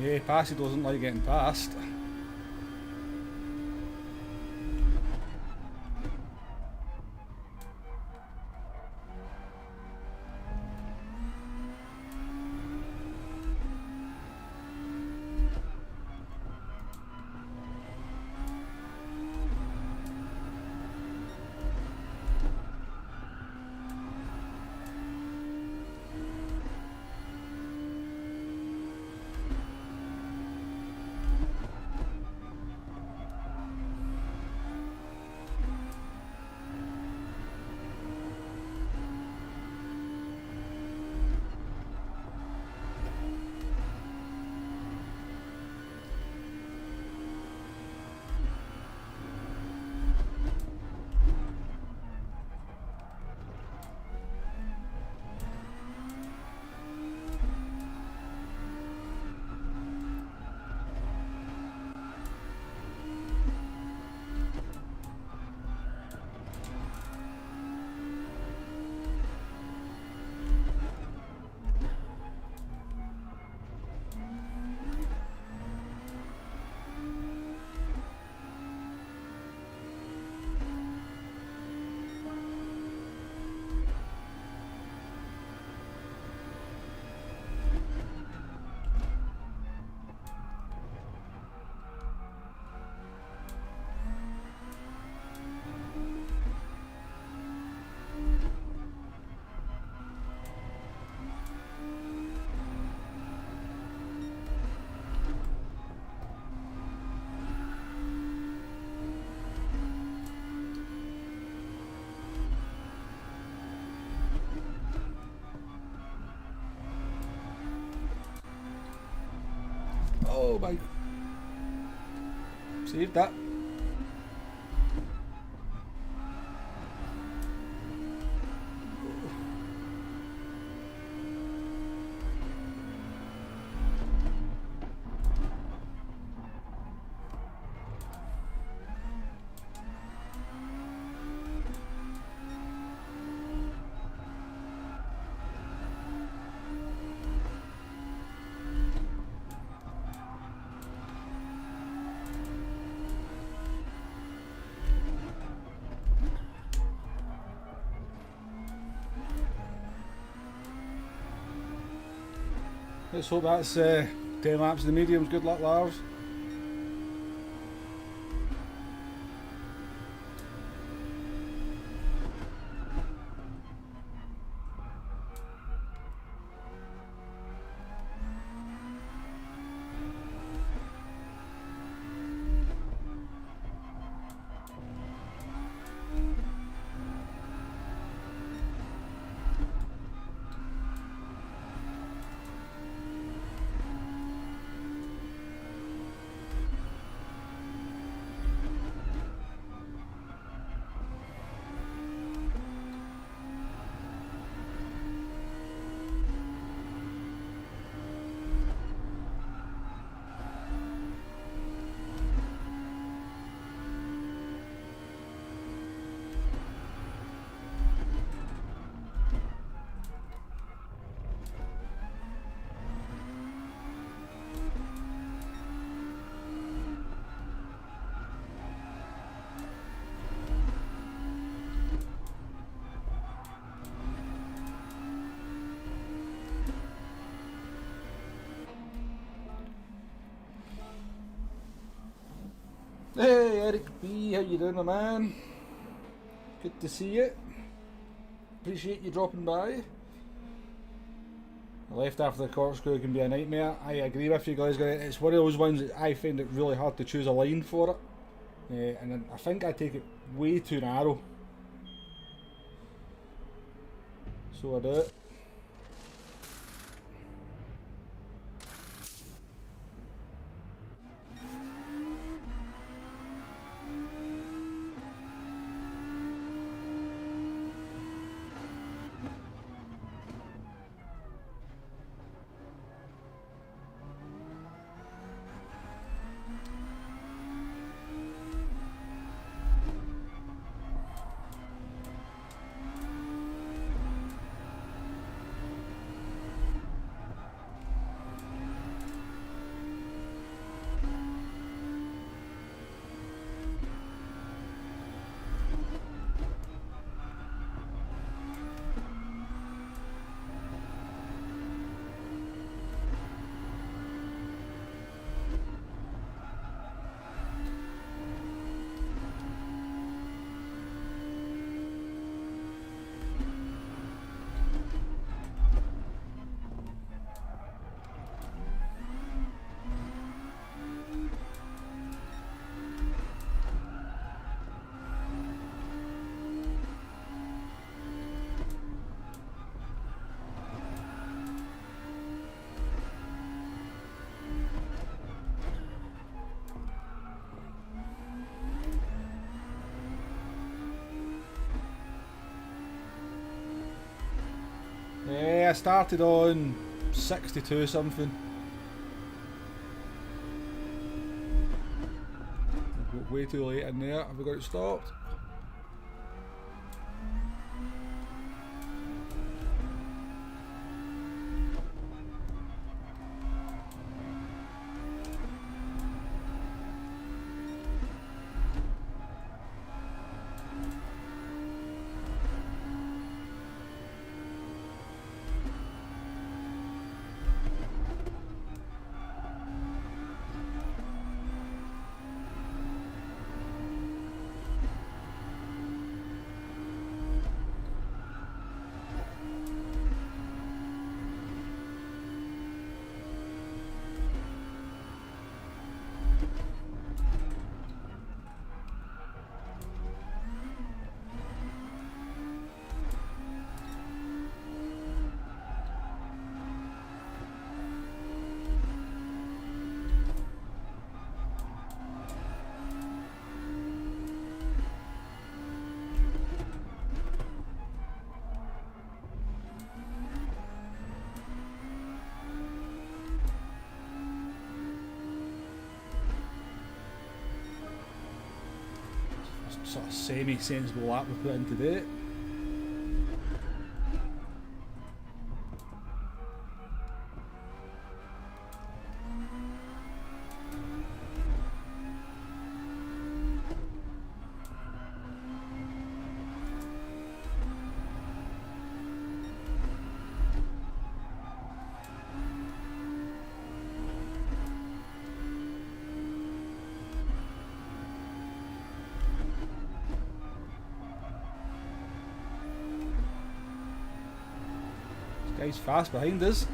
Yeah, Passy doesn't like getting past. Oh my. Saved that. Let's hope that's 10 laps of the mediums. Good luck, Lars. Hey Eric B, how you doing, my man? Good to see you. Appreciate you dropping by. The left after the corkscrew can be a nightmare. I agree with you guys. It's one of those ones that I find it really hard to choose a line for it. And I think I take it way too narrow. So I do it. I started on 62 something. Way too late in there. Have we got it stopped? Sort of semi-sensible lap we put in today. Guy's fast behind us.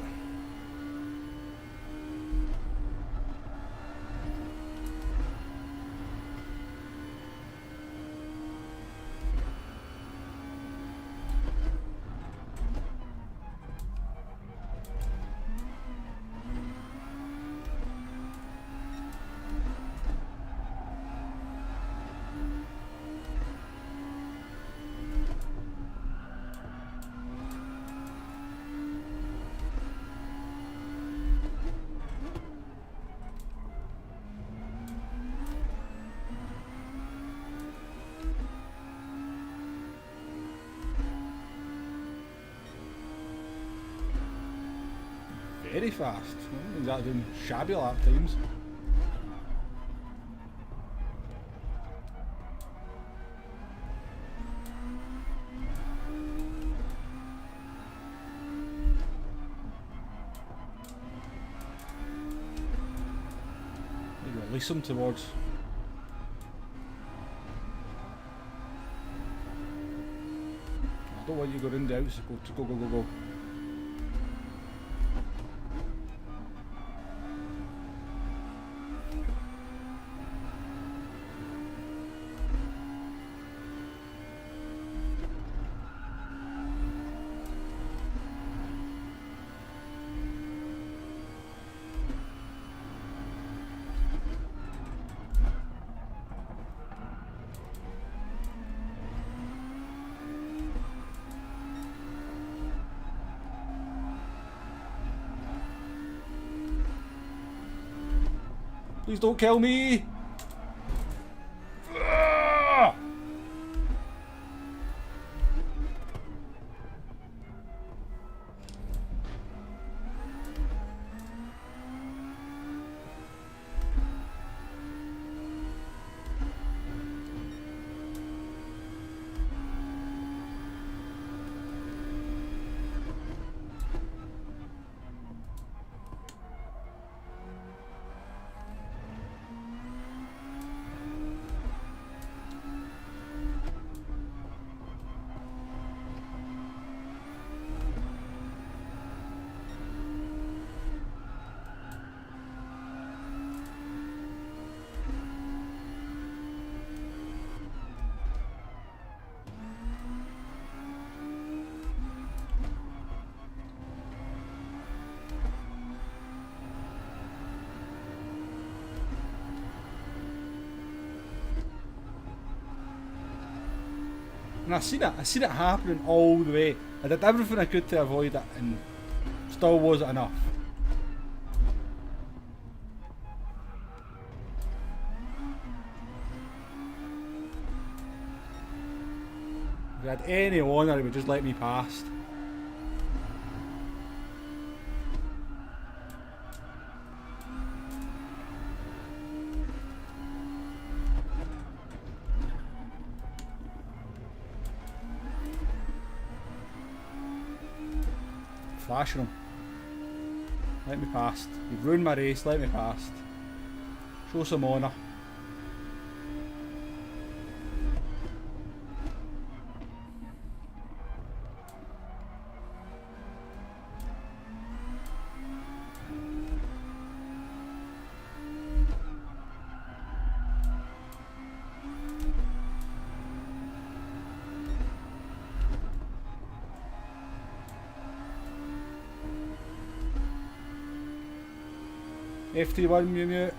Very fast. He's not doing shabby lap times. Maybe release him towards. I don't want you going in the outs. Go. Please don't kill me! And I seen it happening all the way. I did everything I could to avoid it, and still wasn't enough. If he had any honour, he would just let me past. Flashing him. Let me past. You've ruined my race, let me past. Show some honour. FT1 Mew Mew.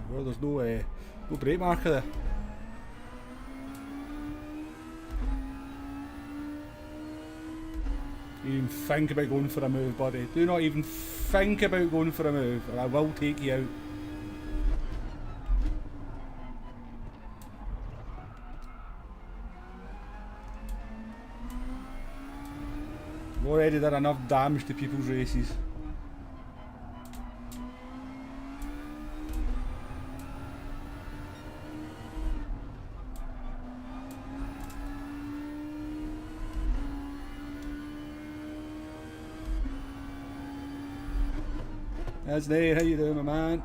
Well, there's no brake marker there. Even think about going for a move, buddy. Do not even think about going for a move, or I will take you out. I've already done enough damage to people's races. That's Nate, how you doing, my man?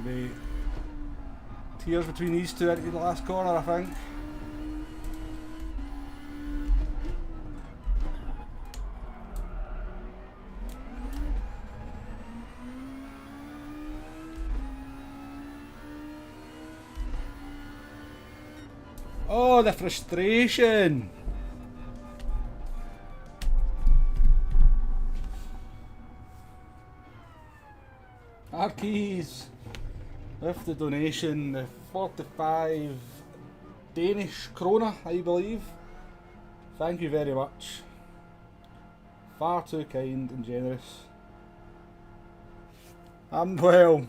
Maybe tears between these two into the last corner, I think. Oh, the frustration! Arkeys with the donation, the 45 Danish krona, I believe. Thank you very much. Far too kind and generous. Well,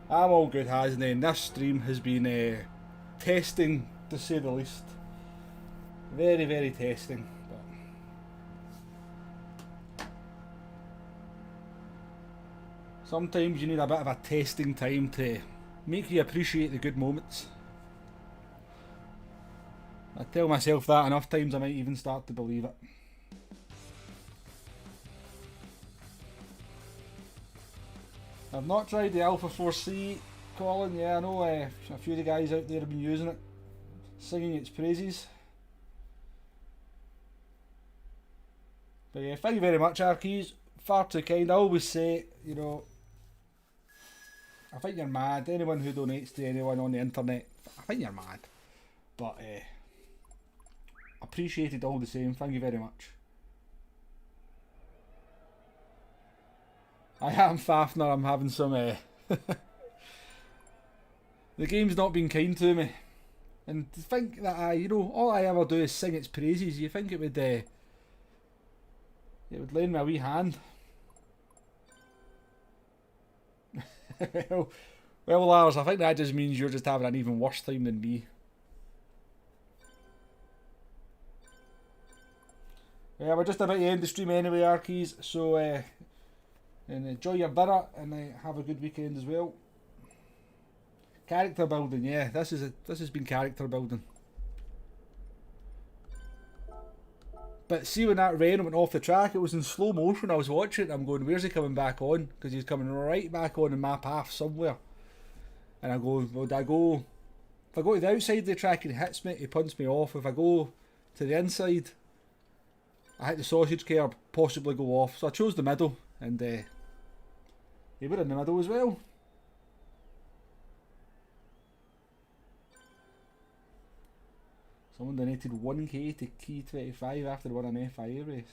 I'm all good, hasn't it? This stream has been testing, to say the least. Very, very testing. But sometimes you need a bit of a testing time to make you appreciate the good moments. I tell myself that enough times I might even start to believe it. I've not tried the Alpha 4C, Colin. Yeah, I know a few of the guys out there have been using it, singing its praises. But yeah, thank you very much, Arkeys. Far too kind. I always say, you know, I think you're mad. Anyone who donates to anyone on the internet, I think you're mad. But appreciated all the same. Thank you very much. I am Fafner. I'm having some. The game's not been kind to me, and to think that you know, all I ever do is sing its praises. You think it would lend me a wee hand. well, Lars, I think that just means you're just having an even worse time than me. Yeah, we're just about to end the stream anyway, Arkeys. So, and enjoy your dinner and have a good weekend as well. Character building, yeah. This has been character building. But see, when that Ren went off the track, it was in slow motion. I was watching it, I'm going, where's he coming back on? Because he's coming right back on in my path somewhere. And I go, well, do I go... If I go to the outside of the track and he hits me, he punts me off. If I go to the inside, I hit the sausage curb, possibly go off. So I chose the middle, and he were in the middle as well. Someone donated 1k to Key 25 after they won an FIA race.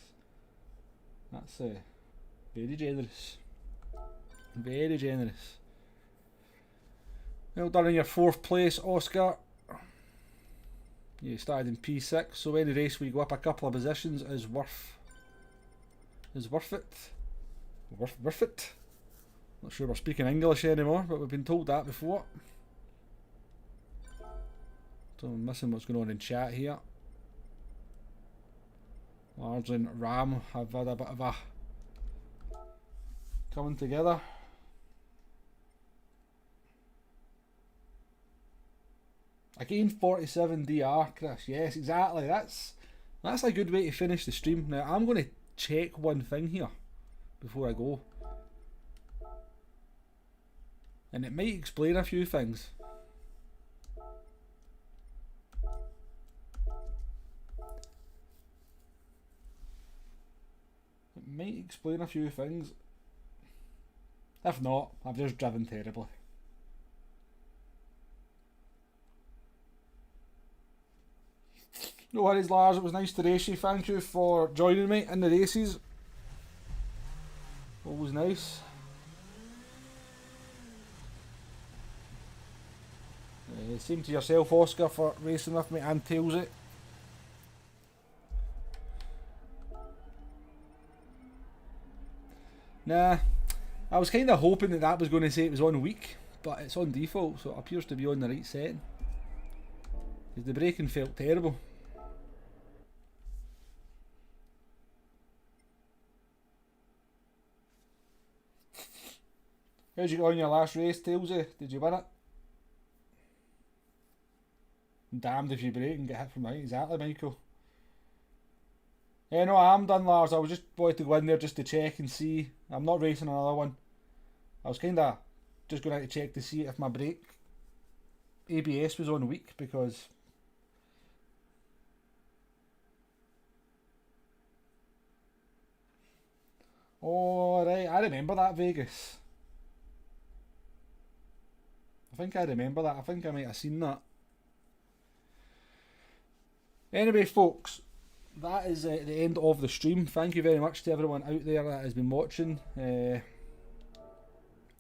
That's very generous. Very generous. Well done in your 4th place, Oscar. You started in P6, so any race where you go up a couple of positions is worth it. Worth it. Not sure we're speaking English anymore, but we've been told that before. So I'm missing what's going on in chat here. Lars and Ram have had a bit of a coming together. Again, 47 DR, Chris. Yes, exactly. That's a good way to finish the stream. Now I'm going to check one thing here before I go, and it might explain a few things. It might explain a few things. If not, I've just driven terribly. No worries, Lars. It was nice to race you. Thank you for joining me in the races. Always nice. Same to yourself, Oscar, for racing with me and Tailsy. Nah, I was kind of hoping that was going to say it was on weak, but it's on default, so it appears to be on the right setting. Because the braking felt terrible. How'd you go on your last race, Tailsy? Did you win it? Damned if you break and get hit from behind. Exactly, Michael. Yeah, no, I'm done, Lars. I was just wanted to go in there just to check and see. I'm not racing another one. I was kind of just going out to check to see if my brake ABS was on weak, because oh right, I remember that Vegas. I think I remember that. I think I might have seen that. Anyway, folks, that is the end of the stream. Thank you very much to everyone out there that has been watching.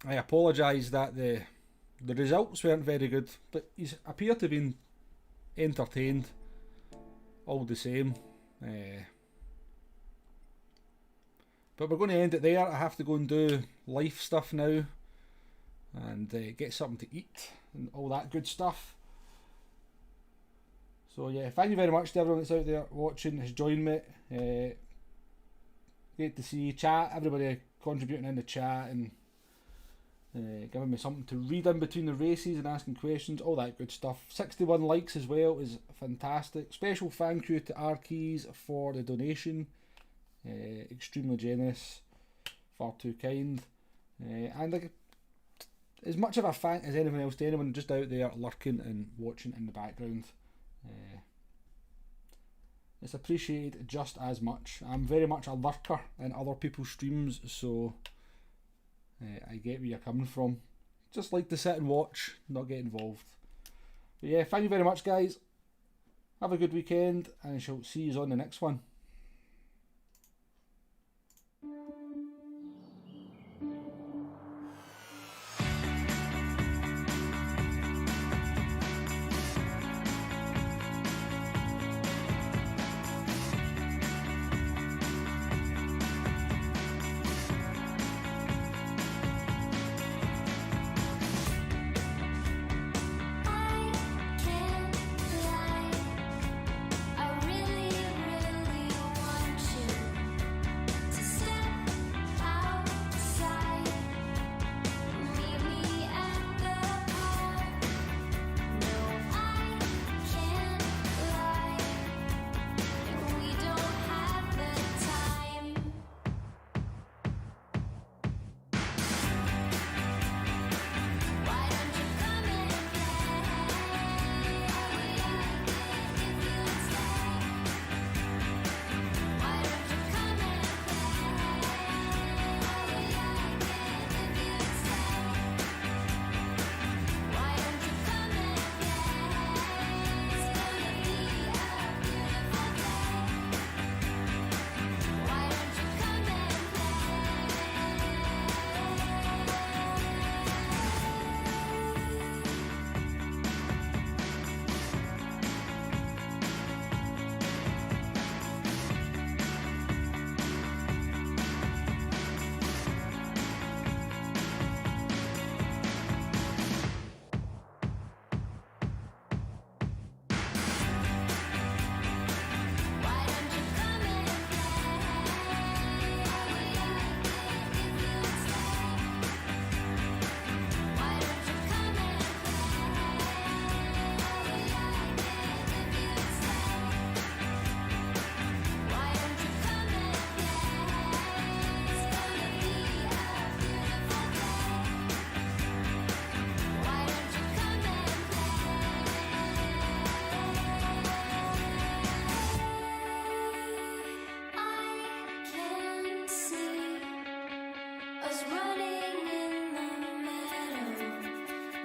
I apologise that the results weren't very good, but you appear to have been entertained all the same. But we're going to end it there. I have to go and do life stuff now and get something to eat and all that good stuff. So yeah, thank you very much to everyone that's out there watching, has joined me. Great to see chat, everybody contributing in the chat and giving me something to read in between the races and asking questions, all that good stuff. 61 likes as well is fantastic. Special thank you to Arkeys for the donation. Extremely generous, far too kind. And as much of a thank as anyone else to anyone just out there lurking and watching in the background. It's appreciated just as much. I'm very much a lurker in other people's streams, so I get where you're coming from. Just like to sit and watch, not get involved. But yeah, thank you very much, guys. Have a good weekend, and I shall see you on the next one.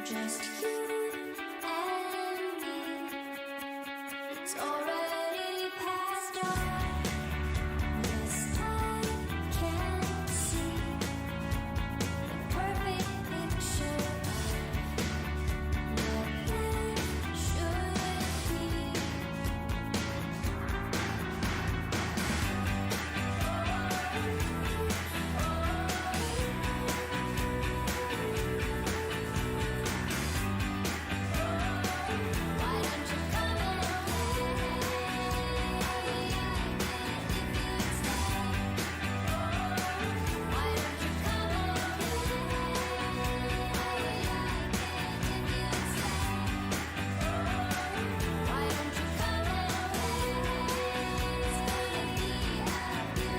Just